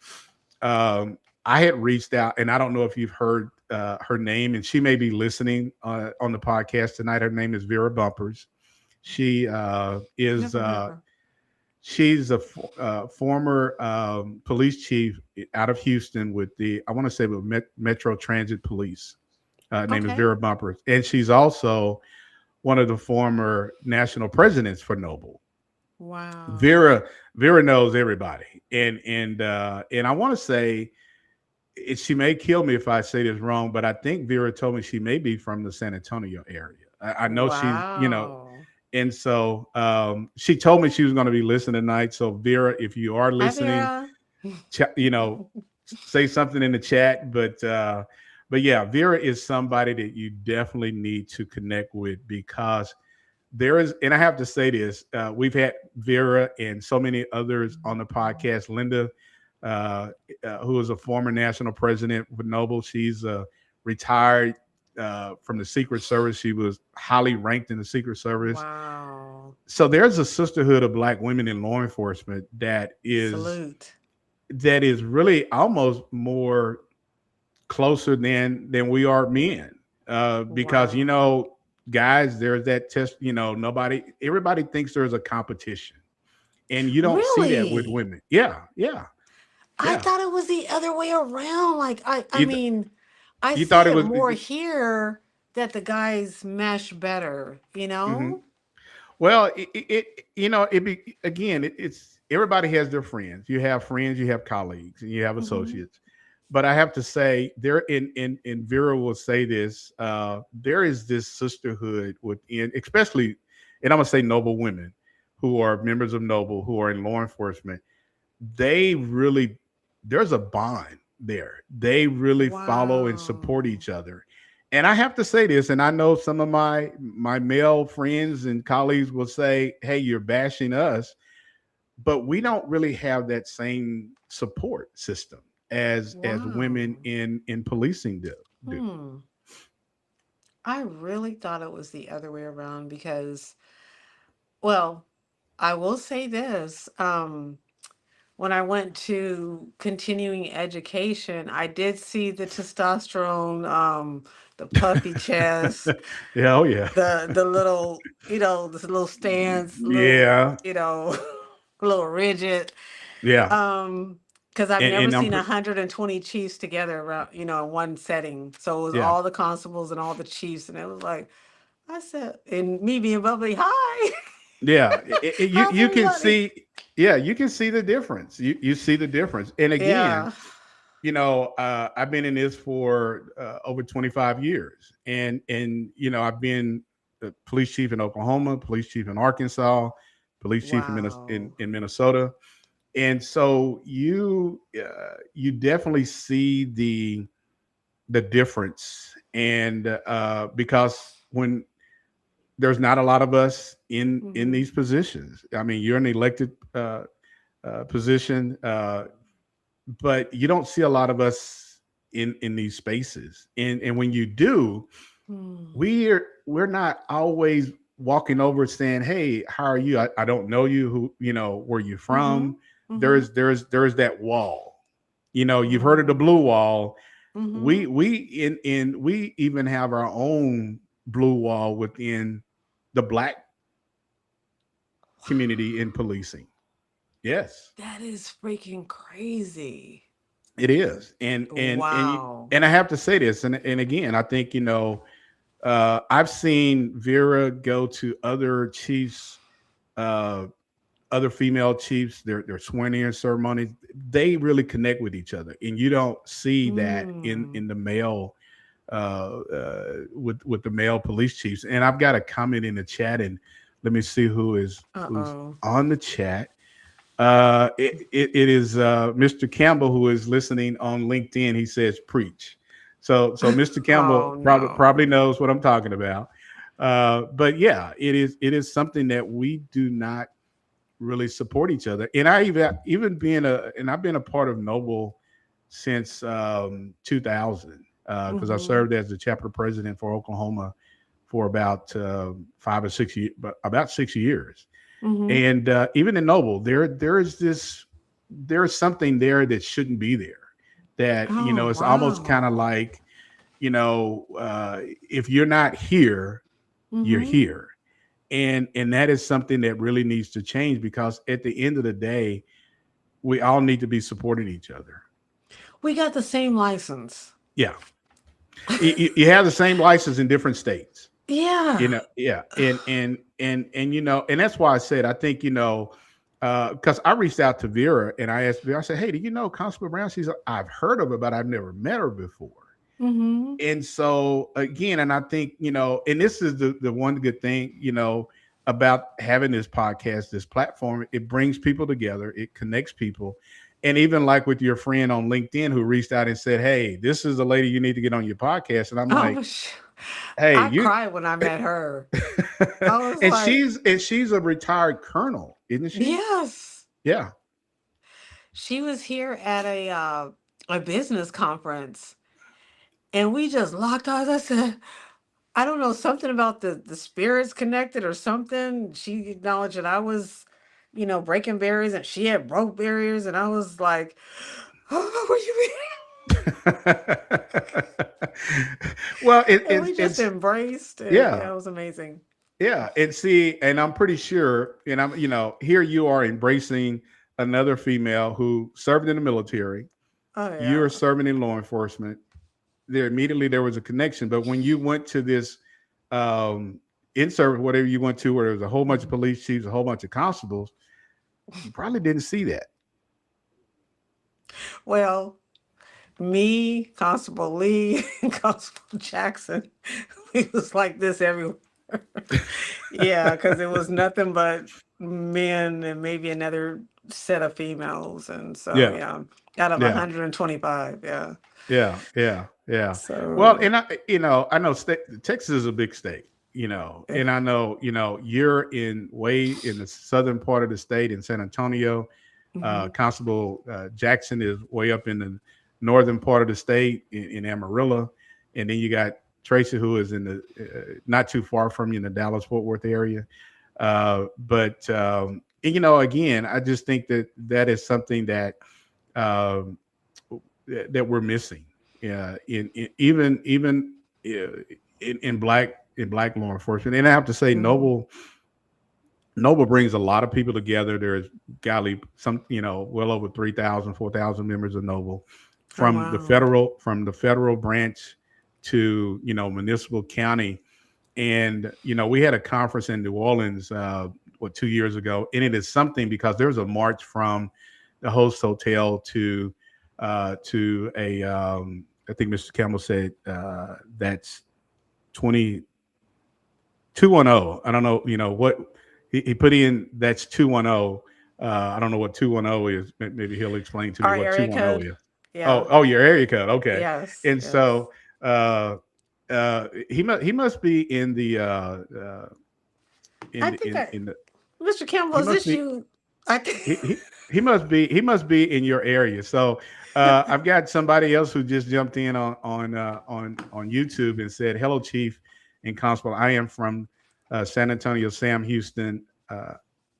I had reached out, and I don't know if you've heard her name, and she may be listening on the podcast tonight. Her name is Vera Bumpers. She is she's a former police chief out of Houston with I want to say with Metro Transit Police. Name is Vera Bumpers, and she's also one of the former national presidents for Noble. Wow. Vera knows everybody, and I want to say, she may kill me if I say this wrong, but I think Vera told me she may be from the San Antonio area. I know she's, and so she told me she was going to be listening tonight. So Vera, if you are listening, say something in the chat. But yeah, Vera is somebody that you definitely need to connect with, because there is, and I have to say this, we've had Vera and so many others on the podcast. Linda, who is a former national president with Noble. She's retired from the Secret Service. She was highly ranked in the Secret Service. Wow. So there's a sisterhood of Black women in law enforcement that is really almost more closer than we are men, because guys, there's that test. Everybody thinks there's a competition, and you don't see that with women. Yeah. I thought it was the other way around. Like I see thought it it was more here that the guys mesh better. Mm-hmm. Well, it's everybody has their friends. You have friends, you have colleagues, and you have associates. But I have to say, and Vera will say this, there is this sisterhood within, especially, and I'm gonna say Noble women who are members of Noble, who are in law enforcement. There's a bond there. They really follow and support each other. And I have to say this, and I know some of my male friends and colleagues will say, hey, you're bashing us, but we don't really have that same support system as women in policing do. I really thought it was the other way around, because, well, I will say this. When I went to continuing education, I did see the testosterone, the puffy chest. Yeah, oh yeah. The little, this little stance. Yeah. A little rigid. Yeah. Because I've never seen 120 chiefs together around, in one setting. So it was all the constables and all the chiefs, and it was like, I said, and me being bubbly, hi. Yeah, you can see. Yeah, you can see the difference. You see the difference. And again, I've been in this for over 25 years, and I've been the police chief in Oklahoma, police chief in Arkansas, police chief in Minnesota, and so you definitely see the difference, and because when there's not a lot of us in these positions. I mean, you're an elected position, but you don't see a lot of us in these spaces. And when you do, we're not always walking over saying, "Hey, how are you? I don't know you. Who where you from?" There's that wall. You've heard of the blue wall. We even have our own blue wall within the Black community in policing. Yes, that is freaking crazy. It is, and I have to say this, and again, I think I've seen Vera go to other chiefs, other female chiefs, their swearing-in ceremonies. They really connect with each other, and you don't see that in the male. With the male police chiefs. And I've got a comment in the chat, and let me see who's on the chat. It is Mr. Campbell, who is listening on LinkedIn. He says preach. So Mr. Campbell probably knows what I'm talking about. But yeah, it is something that we do not really support each other. And I even being I've been a part of Noble since 2000 because I served as the chapter president for Oklahoma for about 5 or 6 years, about 6 years. And even in Noble, there's something there that shouldn't be there. That it's almost kind of like, if you're not here, you're here. And that is something that really needs to change, because at the end of the day, we all need to be supporting each other. We got the same license. Yeah. You have the same license in different states. Yeah. Yeah. And that's why I said, I think, because I reached out to Vera and I asked Vera, I said, hey, do you know Constable Brown? She's like, I've heard of her, but I've never met her before. And so again, and I think, and this is the one good thing, about having this podcast, this platform, it brings people together, it connects people. And even like with your friend on LinkedIn who reached out and said, hey, this is a lady you need to get on your podcast. And I'm like, hey, I cried when I met her. I was and she's a retired colonel, isn't she? Yes. Yeah. She was here at a business conference. And we just locked eyes. I said, I don't know, something about the spirits connected or something. She acknowledged that I was, breaking barriers, and she had broke barriers. And I was like, oh, what you mean? Well, we just embraced. And, yeah, it was amazing. Yeah. And I'm pretty sure, and I'm, here you are embracing another female who served in the military. Oh, yeah. You're serving in law enforcement. There was a connection. But when you went to this in service, whatever you went to, where there was a whole bunch of police chiefs, a whole bunch of constables, you probably didn't see that. Well, me, Constable Lee, and Constable Jackson, we was like this everywhere. Yeah, because it was nothing but men and maybe another set of females. And so, out of 125, Yeah. So, well, and I know Texas is a big state, and I know, you're way in the southern part of the state in San Antonio. Constable Jackson is way up in the northern part of the state in Amarillo. And then you got Tracy, who is in the not too far from you in the Dallas-Fort Worth area. But again, I just think that is something that that we're missing. Yeah, even in black law enforcement. And I have to say, Noble brings a lot of people together. There's well over 3,000, 4,000 members of Noble, from the federal branch to municipal, county. And we had a conference in New Orleans 2 years ago, and it is something because there's a march from the host hotel to a I think Mr. Campbell said that's 210. I don't know, what he put in. That's 210. I don't know what 210 is. Maybe he'll explain to me what 210 is. Yeah. Oh, your area code. Okay. Yes. And yes. So he must be in the Mr. Campbell, is this you? I think he must be in your area. So I've got somebody else who just jumped in on YouTube and said, "Hello, Chief and Constable. I am from San Antonio, Sam Houston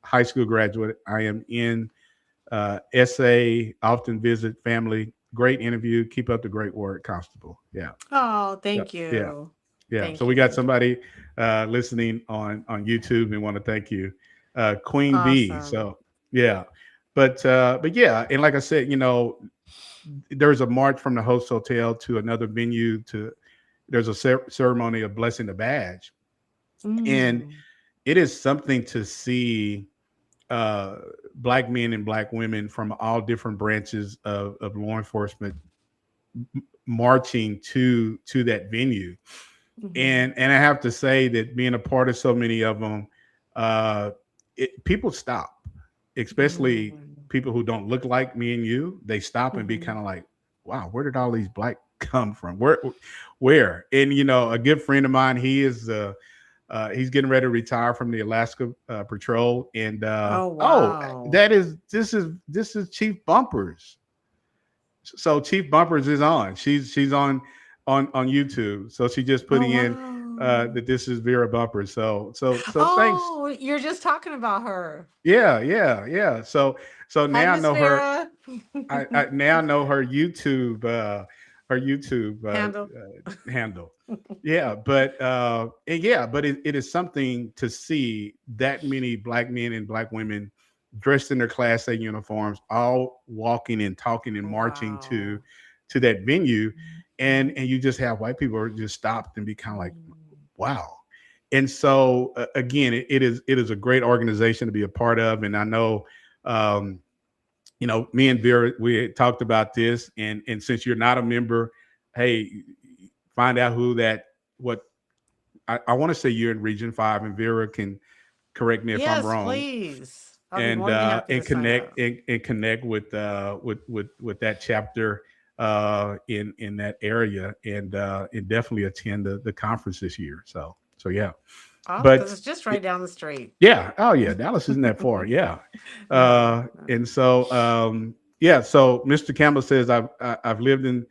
high school graduate. I am in SA. Often visit family. Great interview. Keep up the great work, Constable." Yeah. Oh, thank you. Yeah. Thank so we got somebody listening on YouTube, and want to thank you, Queen Bee. So yeah, but yeah, and like I said, there's a march from the host hotel to another venue. There's a ceremony of blessing the badge, and it is something to see Black men and Black women from all different branches of law enforcement marching to that venue. And I have to say that being a part of so many of them, people stop, especially people who don't look like me and you. They stop and be kind of like, wow, where did all these Black come from? Where? And a good friend of mine, he is He's getting ready to retire from the Alaska Patrol. And Oh, wow. this is Chief Bumpers. So Chief Bumpers is on. She's on YouTube. So she just put Oh, in wow. that this is Vera Bumpers. So thanks. Oh, you're just talking about her. Yeah. So Hi, now I Miss know her. Vera. I now know her YouTube Handle. handle. Yeah, but it is something to see that many black men and black women dressed in their Class A uniforms, all walking and talking and marching Wow. to that venue, and you just have white people who are just stopped and be kind of like, wow. And so again, it is a great organization to be a part of, and I know. Me and Vera, we had talked about this, and since you're not a member, hey, find out I want to say you're in Region 5, and Vera can correct me if I'm wrong. Please. I'll be And more than happy to sign connect up. and connect with that chapter in that area, and definitely attend the conference this year. So yeah. Oh, But because it's just right down the street. yeah. Oh, yeah. Dallas isn't that far. Yeah. And so, So Mr. Campbell says I've lived in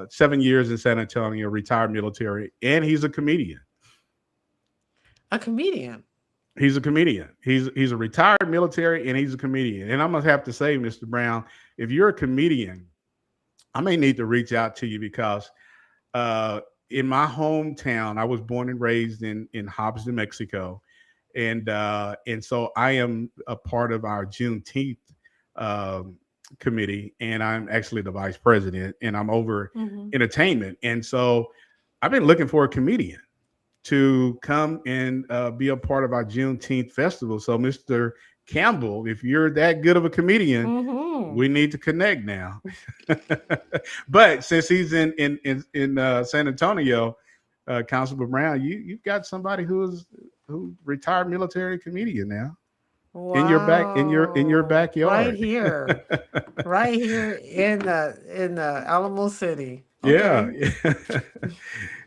7 years in San Antonio, retired military, and he's a comedian. A comedian. He's a comedian. He's a retired military, and he's a comedian. And I'm gonna have to say, Mr. Brown, if you're a comedian, I may need to reach out to you because in my hometown, I was born and raised in Hobbs, New Mexico, and so I am a part of our Juneteenth committee, and I'm actually the vice president, and I'm over entertainment. And so I've been looking for a comedian to come and be a part of our Juneteenth festival. So, Mr. Campbell, if you're that good of a comedian, we need to connect now. But since he's in San Antonio, Constable Brown, you've got somebody who's retired military comedian now. Wow. in your backyard. Right here. Right here in the Alamo City. Okay. Yeah.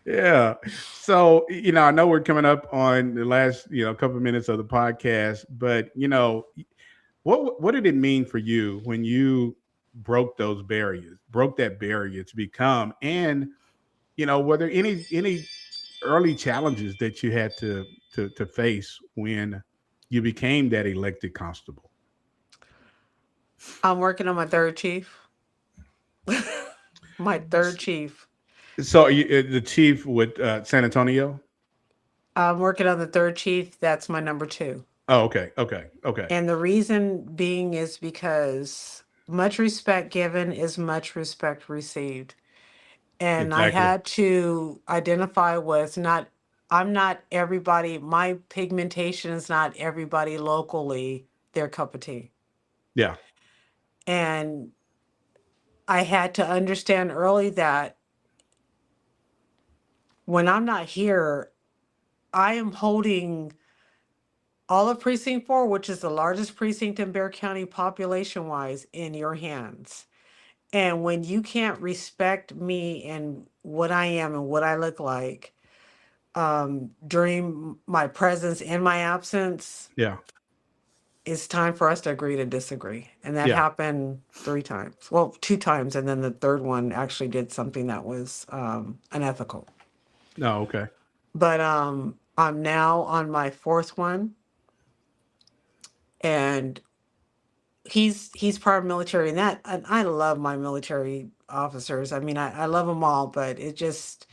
Yeah. So, I know we're coming up on the last, couple of minutes of the podcast, but what did it mean for you when you broke that barrier to become, and were there any early challenges that you had to face when you became that elected constable? I'm working on my third chief. My third chief. So the chief with San Antonio? I'm working on the third chief. That's my number 2. Oh, okay. And the reason being is because much respect given is much respect received. And Exactly. I had to identify with I'm not everybody, my pigmentation is not everybody locally their cup of tea. Yeah. And I had to understand early that when I'm not here, I am holding all of Precinct 4, which is the largest precinct in Bexar County population-wise, in your hands. And when you can't respect me and what I am and what I look like during my presence and my absence, Yeah. it's time for us to agree to disagree. And that Yeah. happened 3 times. Well, 2 times. And then the third one actually did something that was unethical. No, okay. But I'm now on my 4th one. And he's part of military, and I love my military officers. I mean, I love them all, but it just,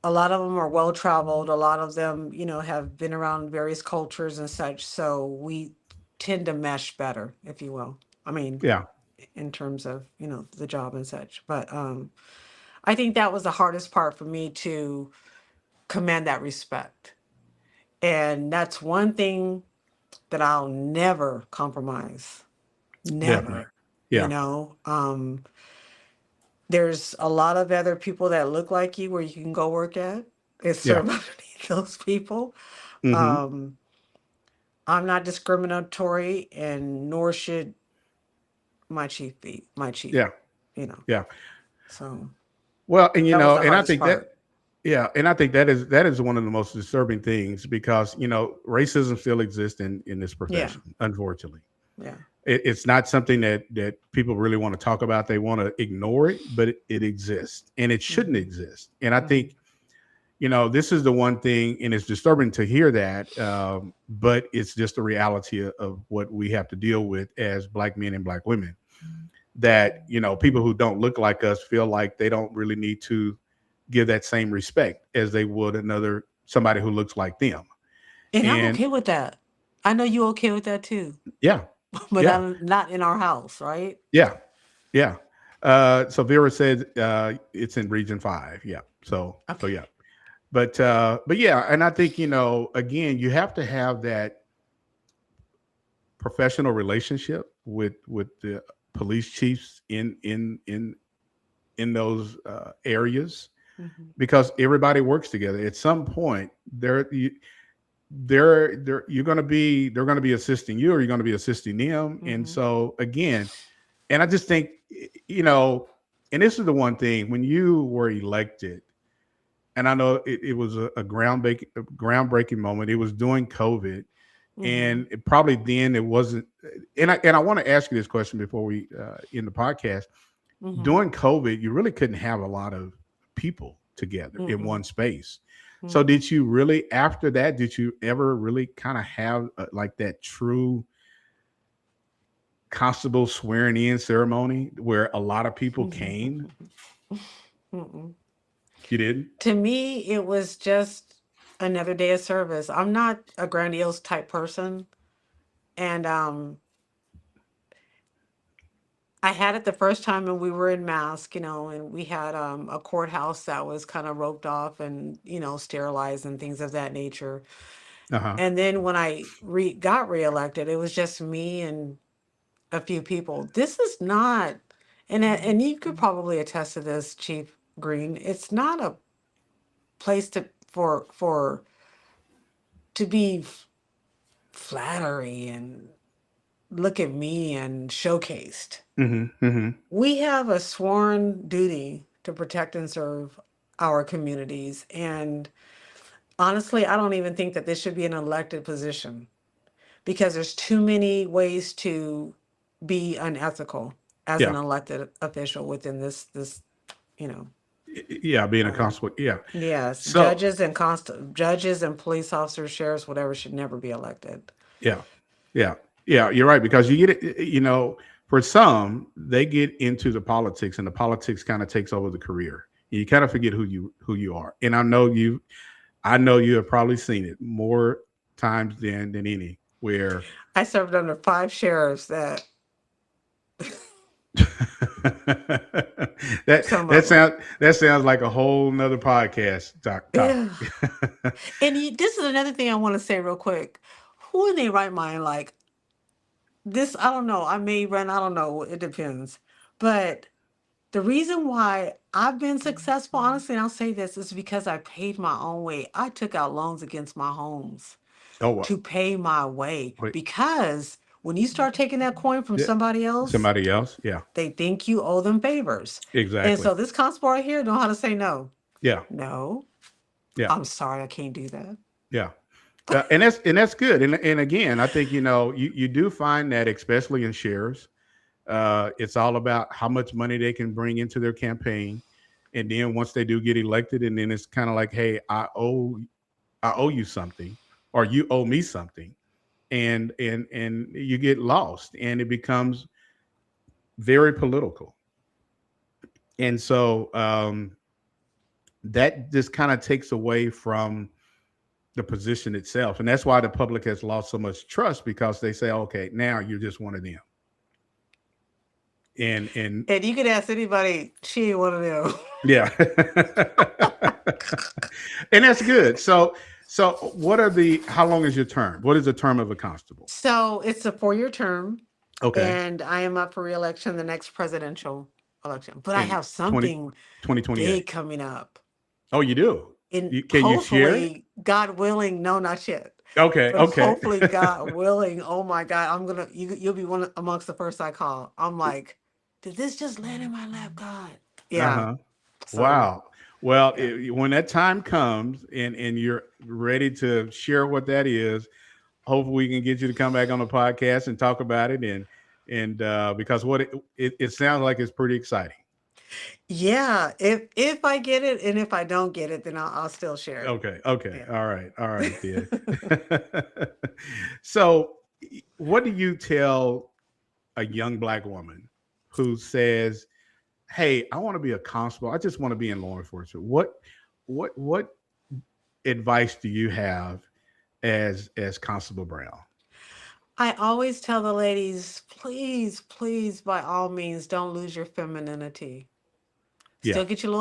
a lot of them are well traveled. A lot of them, have been around various cultures and such. So we tend to mesh better, if you will. I mean, Yeah. in terms of, the job and such. But I think that was the hardest part for me, to command that respect. And that's one thing that I'll never compromise. Never. Definitely. Yeah. There's a lot of other people that look like you where you can go work at and serve underneath those people. Mhm. I'm not discriminatory, and nor should my chief be. My chief. Yeah. Yeah. So Well, and that was the and I hardest think part. Yeah, and I think that is one of the most disturbing things because racism still exists in this Yeah. profession, unfortunately. Yeah. It's not something that people really want to talk about. They want to ignore it, but it exists and it shouldn't Mhm. exist. And I Mhm. think this is the one thing, and it's disturbing to hear that, but it's just the reality of what we have to deal with as Black men and Black women. That people who don't look like us feel like they don't really need to give that same respect as they would somebody who looks like them. And I'm And okay with that. I know you okay with that too, yeah, but yeah, I'm not in our house, right? yeah, yeah. So Vera said it's in Region 5. Yeah. So Okay. yeah. But yeah, and I think again, you have to have that professional relationship with the police chiefs in those areas, Mhm. because everybody works together. At some point, you're going to be they're going to be assisting you, or you're going to be assisting them. And Mhm. so again, and I just think, and this is the one thing, when you were elected, and I know it was a groundbreaking moment. It was during COVID, Mhm. and probably then it wasn't. And I want to ask you this question before we end the podcast. Mhm. During COVID, you really couldn't have a lot of people together in Mhm. one space. So Mhm. did you really, after that, did you ever really kind of have like that true constable swearing in ceremony where a lot of people came? Mm-mm. You didn't? To me, it was just another day of service. I'm not a grandiose type person, and I had it the first time, and we were in mask, and we had a courthouse that was kind of roped off and sterilized and things of that nature. Uh-huh. And then when I got reelected, it was just me and a few people. This is not, and you could probably attest to this, Chief Green. It's not a place for to be flattery and look at me and showcased. Mm-hmm. Mm-hmm. We have a sworn duty to protect and serve our communities. And honestly, I don't even think that this should be an elected position because there's too many ways to be unethical as an Yeah. elected official within this, you know. Yeah, being a Um, constable. Yeah. yes, So judges and police officers, sheriffs, whatever, should never be elected. yeah, yeah, yeah. You're right, because you get it. For some, they get into the politics, and the politics kind of takes over the career. You kind of forget who you are. And I know you have probably seen it more times than any. Where I served under 5 sheriffs that that some that of them. sounds that sounds like a whole nother podcast topic. Yeah. And this is another thing I want to say real quick. Who in their right mind, like this? I don't know. I may run, I don't know. It depends. But the reason why I've been successful, honestly, and I'll say this, is because I paid my own way. I took out loans against my homes Oh, wow. to pay my way Wait, because when you start taking that coin from yeah, somebody else, somebody else? Yeah, they think you owe them favors. And exactly. so this constable right here know how to say no. Yeah, No, yeah, I'm sorry, I can't do that. yeah. And that's good. And again, I think you do find that, especially in sheriffs, it's all about how much money they can bring into their campaign, and then once they do get elected, and then it's kind of like, hey, I owe you something, or you owe me something, and you get lost, and it becomes very political, and so that just kind of takes away from the position itself, and that's why the public has lost so much trust, because they say, okay, now you're just one of them, and And you can ask anybody, she ain't one of them. yeah. And that's good. So how long is your term? What is the term of a constable? So it's a 4-year term, Okay. and I am up for reelection the next presidential election. But I In have 20 something 2028. big coming up. Oh, you do? And Can you share it? hopefully, God willing, no, not yet. Okay, But okay. hopefully, God willing, oh my God, you'll be amongst the first I call. I'm like, did this just land in my lap, God? Yeah. Uh-huh. So Wow. Well, Yeah. when that time comes and you're ready to share what that is, hopefully we can get you to come back on the podcast and talk about it. And because what it sounds like it's pretty exciting. Yeah, if I get it, and if I don't get it, then I'll still share it. Okay. Okay. Yeah. All right, then. So, what do you tell a young black woman who says, "Hey, I want to be a constable. I just want to be in law enforcement." What advice do you have as Constable Brown? I always tell the ladies, please, please, by all means, don't lose your femininity. Yeah. Still get your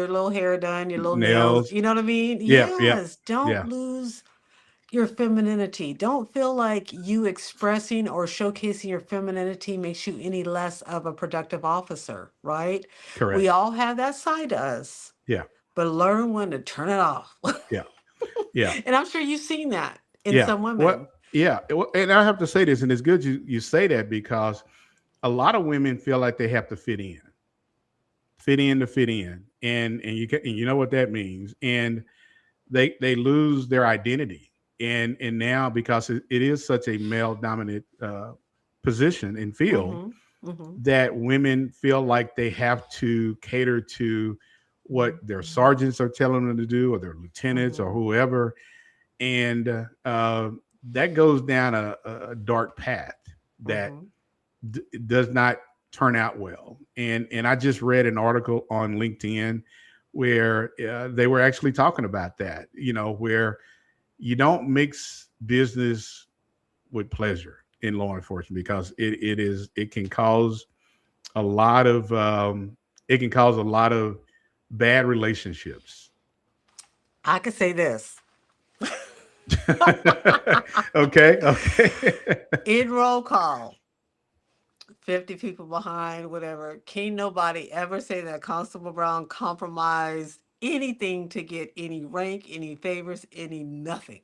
little hair done, your little nails. Nails. You know what I mean? Yeah. Yeah. Yes. Don't Yeah. lose your femininity. Don't feel like you expressing or showcasing your femininity makes you any less of a productive officer, right? We Correct. all have that side to us, Yeah. but learn when to turn it off. Yeah. Yeah. And I'm sure you've seen that in Yeah. some women. What? Yeah. And I have to say this, and it's good you say that because a lot of women feel like they have to fit in to fit in, and you know what that means, and they lose their identity, and now because it is such a male dominant position and field hmm hmm that women feel like they have to cater to what their sergeants are telling them to do or their lieutenants or hmm whoever, and that goes down a dark path that hmm does not turn out well. And I just read an article on LinkedIn where they were actually talking about that, where you don't mix business with pleasure in law enforcement because it can cause a lot of bad relationships. I could say this. Okay. Okay. In roll call, 50 people behind, whatever. Can't nobody ever say that Constable Brown compromised anything to get any rank, any favors, any nothing.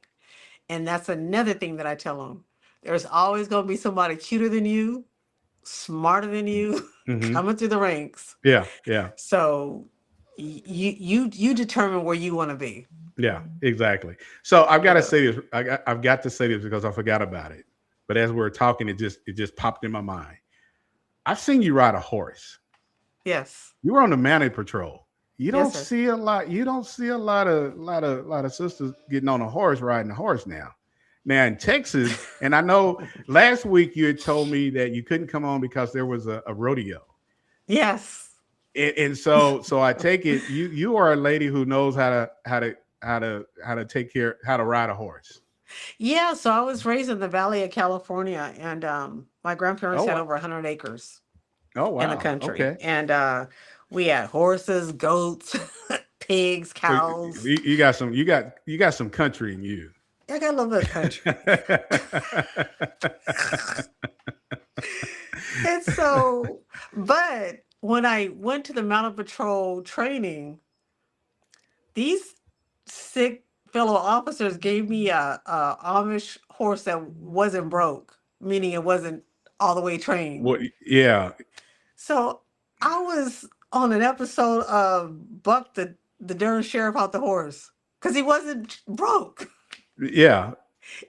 And that's another thing that I tell them. There's always going to be somebody cuter than you, smarter than you, Hmm. coming through the ranks. Yeah. Yeah. So you determine where you want to be. Yeah, exactly. So I've got to Yeah. say this. I've got to say this because I forgot about it. But as we were talking, it just popped in my mind. I've seen you ride a horse. Yes. You were on the mounted patrol. You don't Yes, sir. see a lot. You don't see a lot of sisters getting on a horse riding a horse now. Now in Texas, and I know last week you had told me that you couldn't come on because there was a rodeo. Yes. And so I take it you are a lady who knows how to take care how to ride a horse. Yeah, so I was raised in the Valley of California, and my grandparents Oh had wa- over 100 acres oh in the wow. country. Okay. And we had horses, goats, pigs, So cows. you got some country in you. I got a little bit of country. And so, but when I went to the Mounted Patrol training, these sick fellow officers gave me a Amish horse that wasn't broke, meaning it wasn't all the way trained. What? Yeah. So I was on an episode of Buck the darn sheriff out the horse because he wasn't broke. Yeah.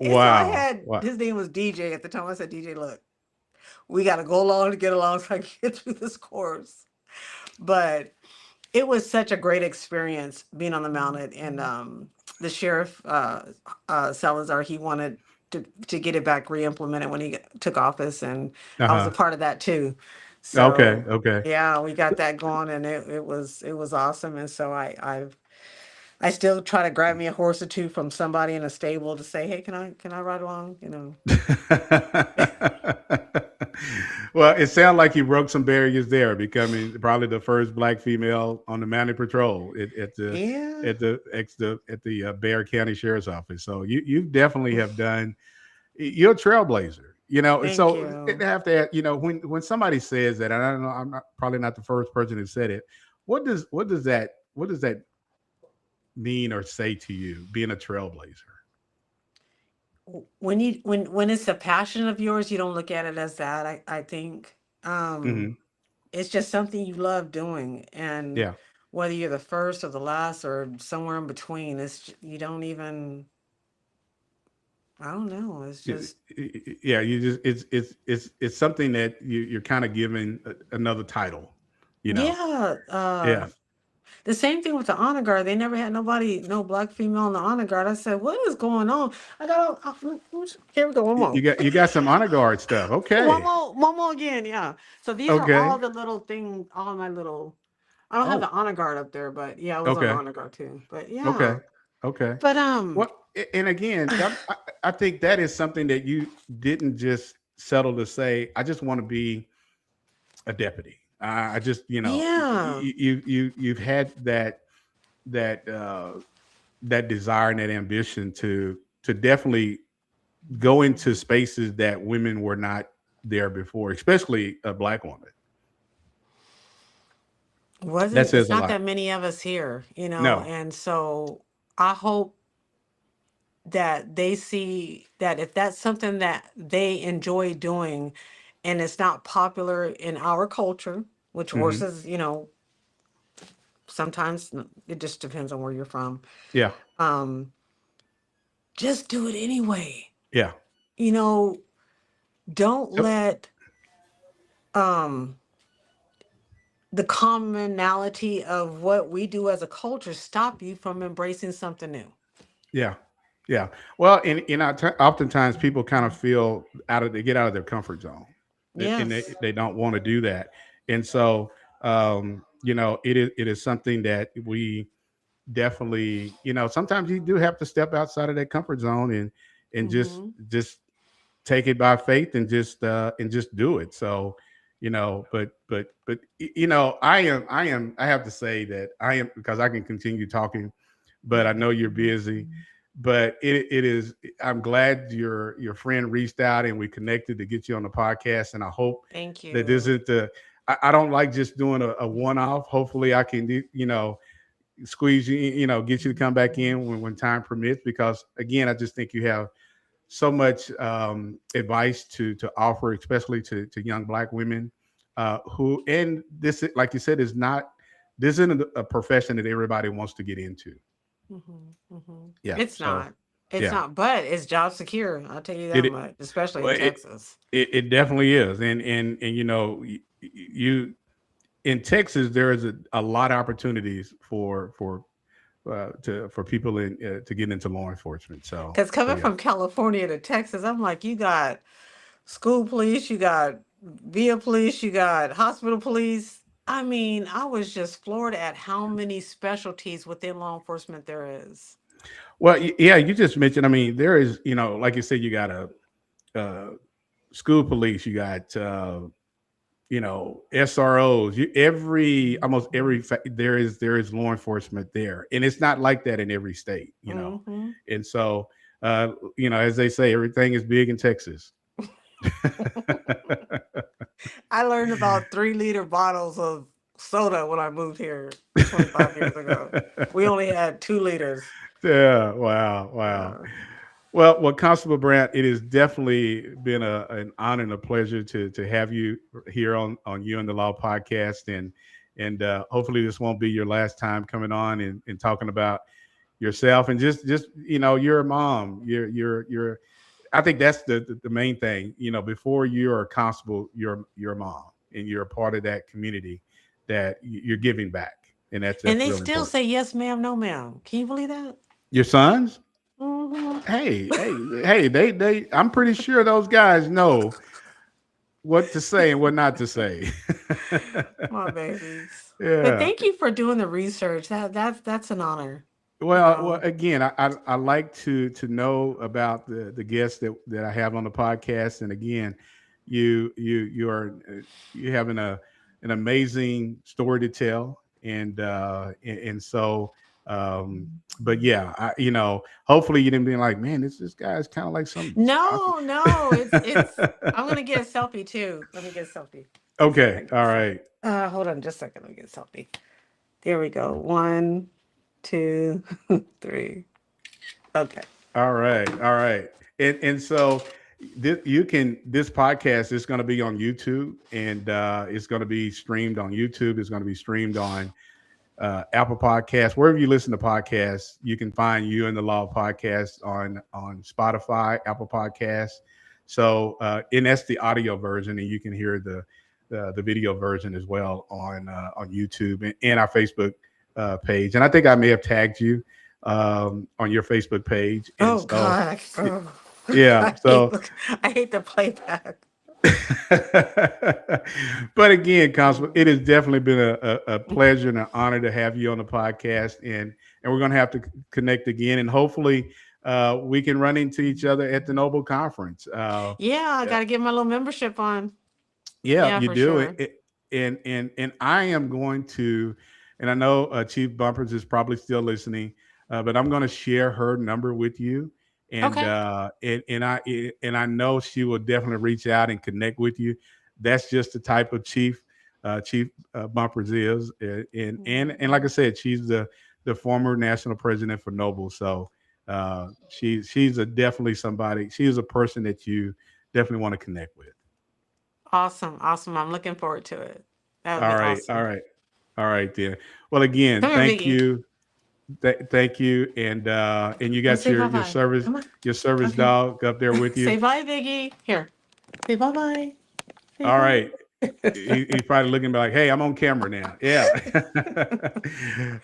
And so I Wow. had Wow. his name was DJ at the time. I said, DJ, look, we got to go along to get along so I can get through this course. But it was such a great experience being on the mounted, and the sheriff Salazar, he wanted to get it back re-implemented when he took office, and I was a Uh-huh. part of that too. Okay. So Okay. yeah, we got that going, and it was awesome. And so I still try to grab me a horse or two from somebody in a stable to say, hey, can I ride along? Well, it sounds like you broke some barriers there, becoming probably the first black female on the mounted patrol Yeah. at the Bexar County Sheriff's Office. So you definitely have done. You're a trailblazer, Thank So I you. have to, when somebody says that, and I don't know, probably not the first person who said it. What does that mean or say to you, being a trailblazer? When it's a passion of yours, you don't look at it as that. I think Hmm. it's just something you love doing. And Yeah. whether you're the first or the last or somewhere in between. You don't even, I don't know. It's just, Yeah, you just it's something that you're kind of given another title, you know. yeah. Yeah. The same thing with the honor guard. They never had no black female in the honor guard. I said, what is going on? I got, here we go, one more. You got some honor guard stuff. Okay. One more again, yeah. So these are Okay. all the little things, all my little, I don't have the honor guard up there, but yeah, I was on the Okay. honor guard too. But yeah. Okay. Okay. But Well, and again, I think that is something that you didn't just settle to say, I just want to be a deputy. I just, yeah. you've had that desire and that ambition to definitely go into spaces that women were not there before, especially a black woman. It's not that many of us here, No. and so I hope that they see that if that's something that they enjoy doing and it's not popular in our culture, which horses, sometimes it just depends on where you're from. Yeah. Just do it anyway. Yeah. Don't let the commonality of what we do as a culture stop you from embracing something new. Yeah. Yeah. Well, and oftentimes people kind of feel they get out of their comfort zone. Yes. And they don't want to do that. And so, it is something that we definitely, sometimes you do have to step outside of that comfort zone and just take it by faith and just do it. So, but I have to say that I am, because I can continue talking, but I know you're busy. But I'm glad your friend reached out and we connected to get you on the podcast. And I hope Thank you. that this isn't I don't like just doing a one-off. Hopefully I can squeeze you, get you to come back in when time permits, because again, I just think you have so much advice to offer, especially to young black women who, and this, like you said, this isn't a profession that everybody wants to get into. Yeah, it's not, but it's job secure. I'll tell you that much, especially in Texas. It definitely is. And you in Texas, there is a lot of opportunities for people to get into law enforcement. So, because coming from California to Texas, I'm like, you got school police, you got via police, you got hospital police. I mean, I was just floored at how many specialties within law enforcement there is. Well, yeah, you just mentioned, I mean, there is, like you said, you got a school police, you got, SROs, almost every, there is law enforcement there. And it's not like that in every state, And so, as they say, everything is big in Texas. I learned about 3-liter bottles of soda when I moved here 25 years ago. We only had 2 liters. Yeah. Wow. Well, Constable Brown, it has definitely been an honor and a pleasure to have you here on You and the Law podcast, and hopefully this won't be your last time coming on and talking about yourself and just you're a mom. You're I think that's the main thing. Before you're a constable, you're a mom, and you're a part of that community that you're giving back, and that's and they really still important. Say yes, ma'am, no, ma'am. Can you believe that? Your sons? Mm-hmm. Hey, they I'm pretty sure those guys know what to say and what not to say. My babies. Yeah. But thank you for doing the research. That's an honor. Well, again, I like to know about the guests that I have on the podcast, and again, you having an amazing story to tell, and so. But yeah, hopefully you didn't be like, man, this guy's kind of like some. No, it's. I'm gonna get a selfie too. Let me get a selfie. Okay, all right. Hold on, just a second. Let me get a selfie. There we go. 1, 2, 3. Okay. All right. And so this podcast is going to be on YouTube, and it's going to be streamed on YouTube. It's going to be streamed on Apple Podcasts, wherever you listen to podcasts. You can find You and the Law podcast on Spotify, Apple Podcasts. So, and that's the audio version, and you can hear the video version as well on YouTube and our Facebook page. And I think I may have tagged you on your Facebook page. And Oh, God. Oh. Yeah. So I hate the playback. But again, Constable, it has definitely been a pleasure and an honor to have you on the podcast, and we're going to have to connect again, and hopefully we can run into each other at the Noble Conference. Yeah, I got to get my little membership on. Yeah, you for do. sure. And I am going to, and I know Chief Bumpers is probably still listening, but I'm going to share her number with you. And Okay. and I know she will definitely reach out and connect with you. That's just the type of Chief Bumpers is. And like I said, she's the former national president for Noble. So she's definitely somebody. She is a person that you definitely want to connect with. Awesome. I'm looking forward to it. That would All be right, awesome. all right, then. Well, again, Come here, thank Biggie. you. Thank you, and you got Say your bye-bye. service Come on. service Okay. dog up there with you. Say bye, Biggie. Here. Say bye-bye. Say All bye. right. He's probably looking like, hey, I'm on camera now. Yeah.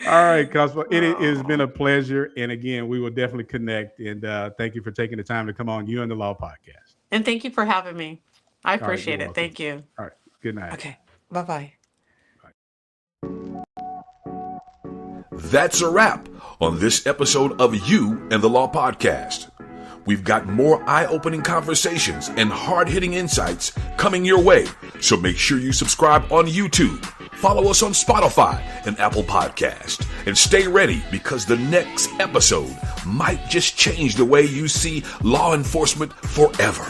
All right, Constable. It has been a pleasure. And again, we will definitely connect. And thank you for taking the time to come on You and the Law podcast. And thank you for having me. I right, appreciate you're it. Thank you. All right. Good night. Okay. Bye-bye. That's a wrap on this episode of You and the Law podcast. We've got more eye-opening conversations and hard-hitting insights coming your way, so make sure you subscribe on YouTube, follow us on Spotify and Apple Podcast, and stay ready because the next episode might just change the way you see law enforcement forever.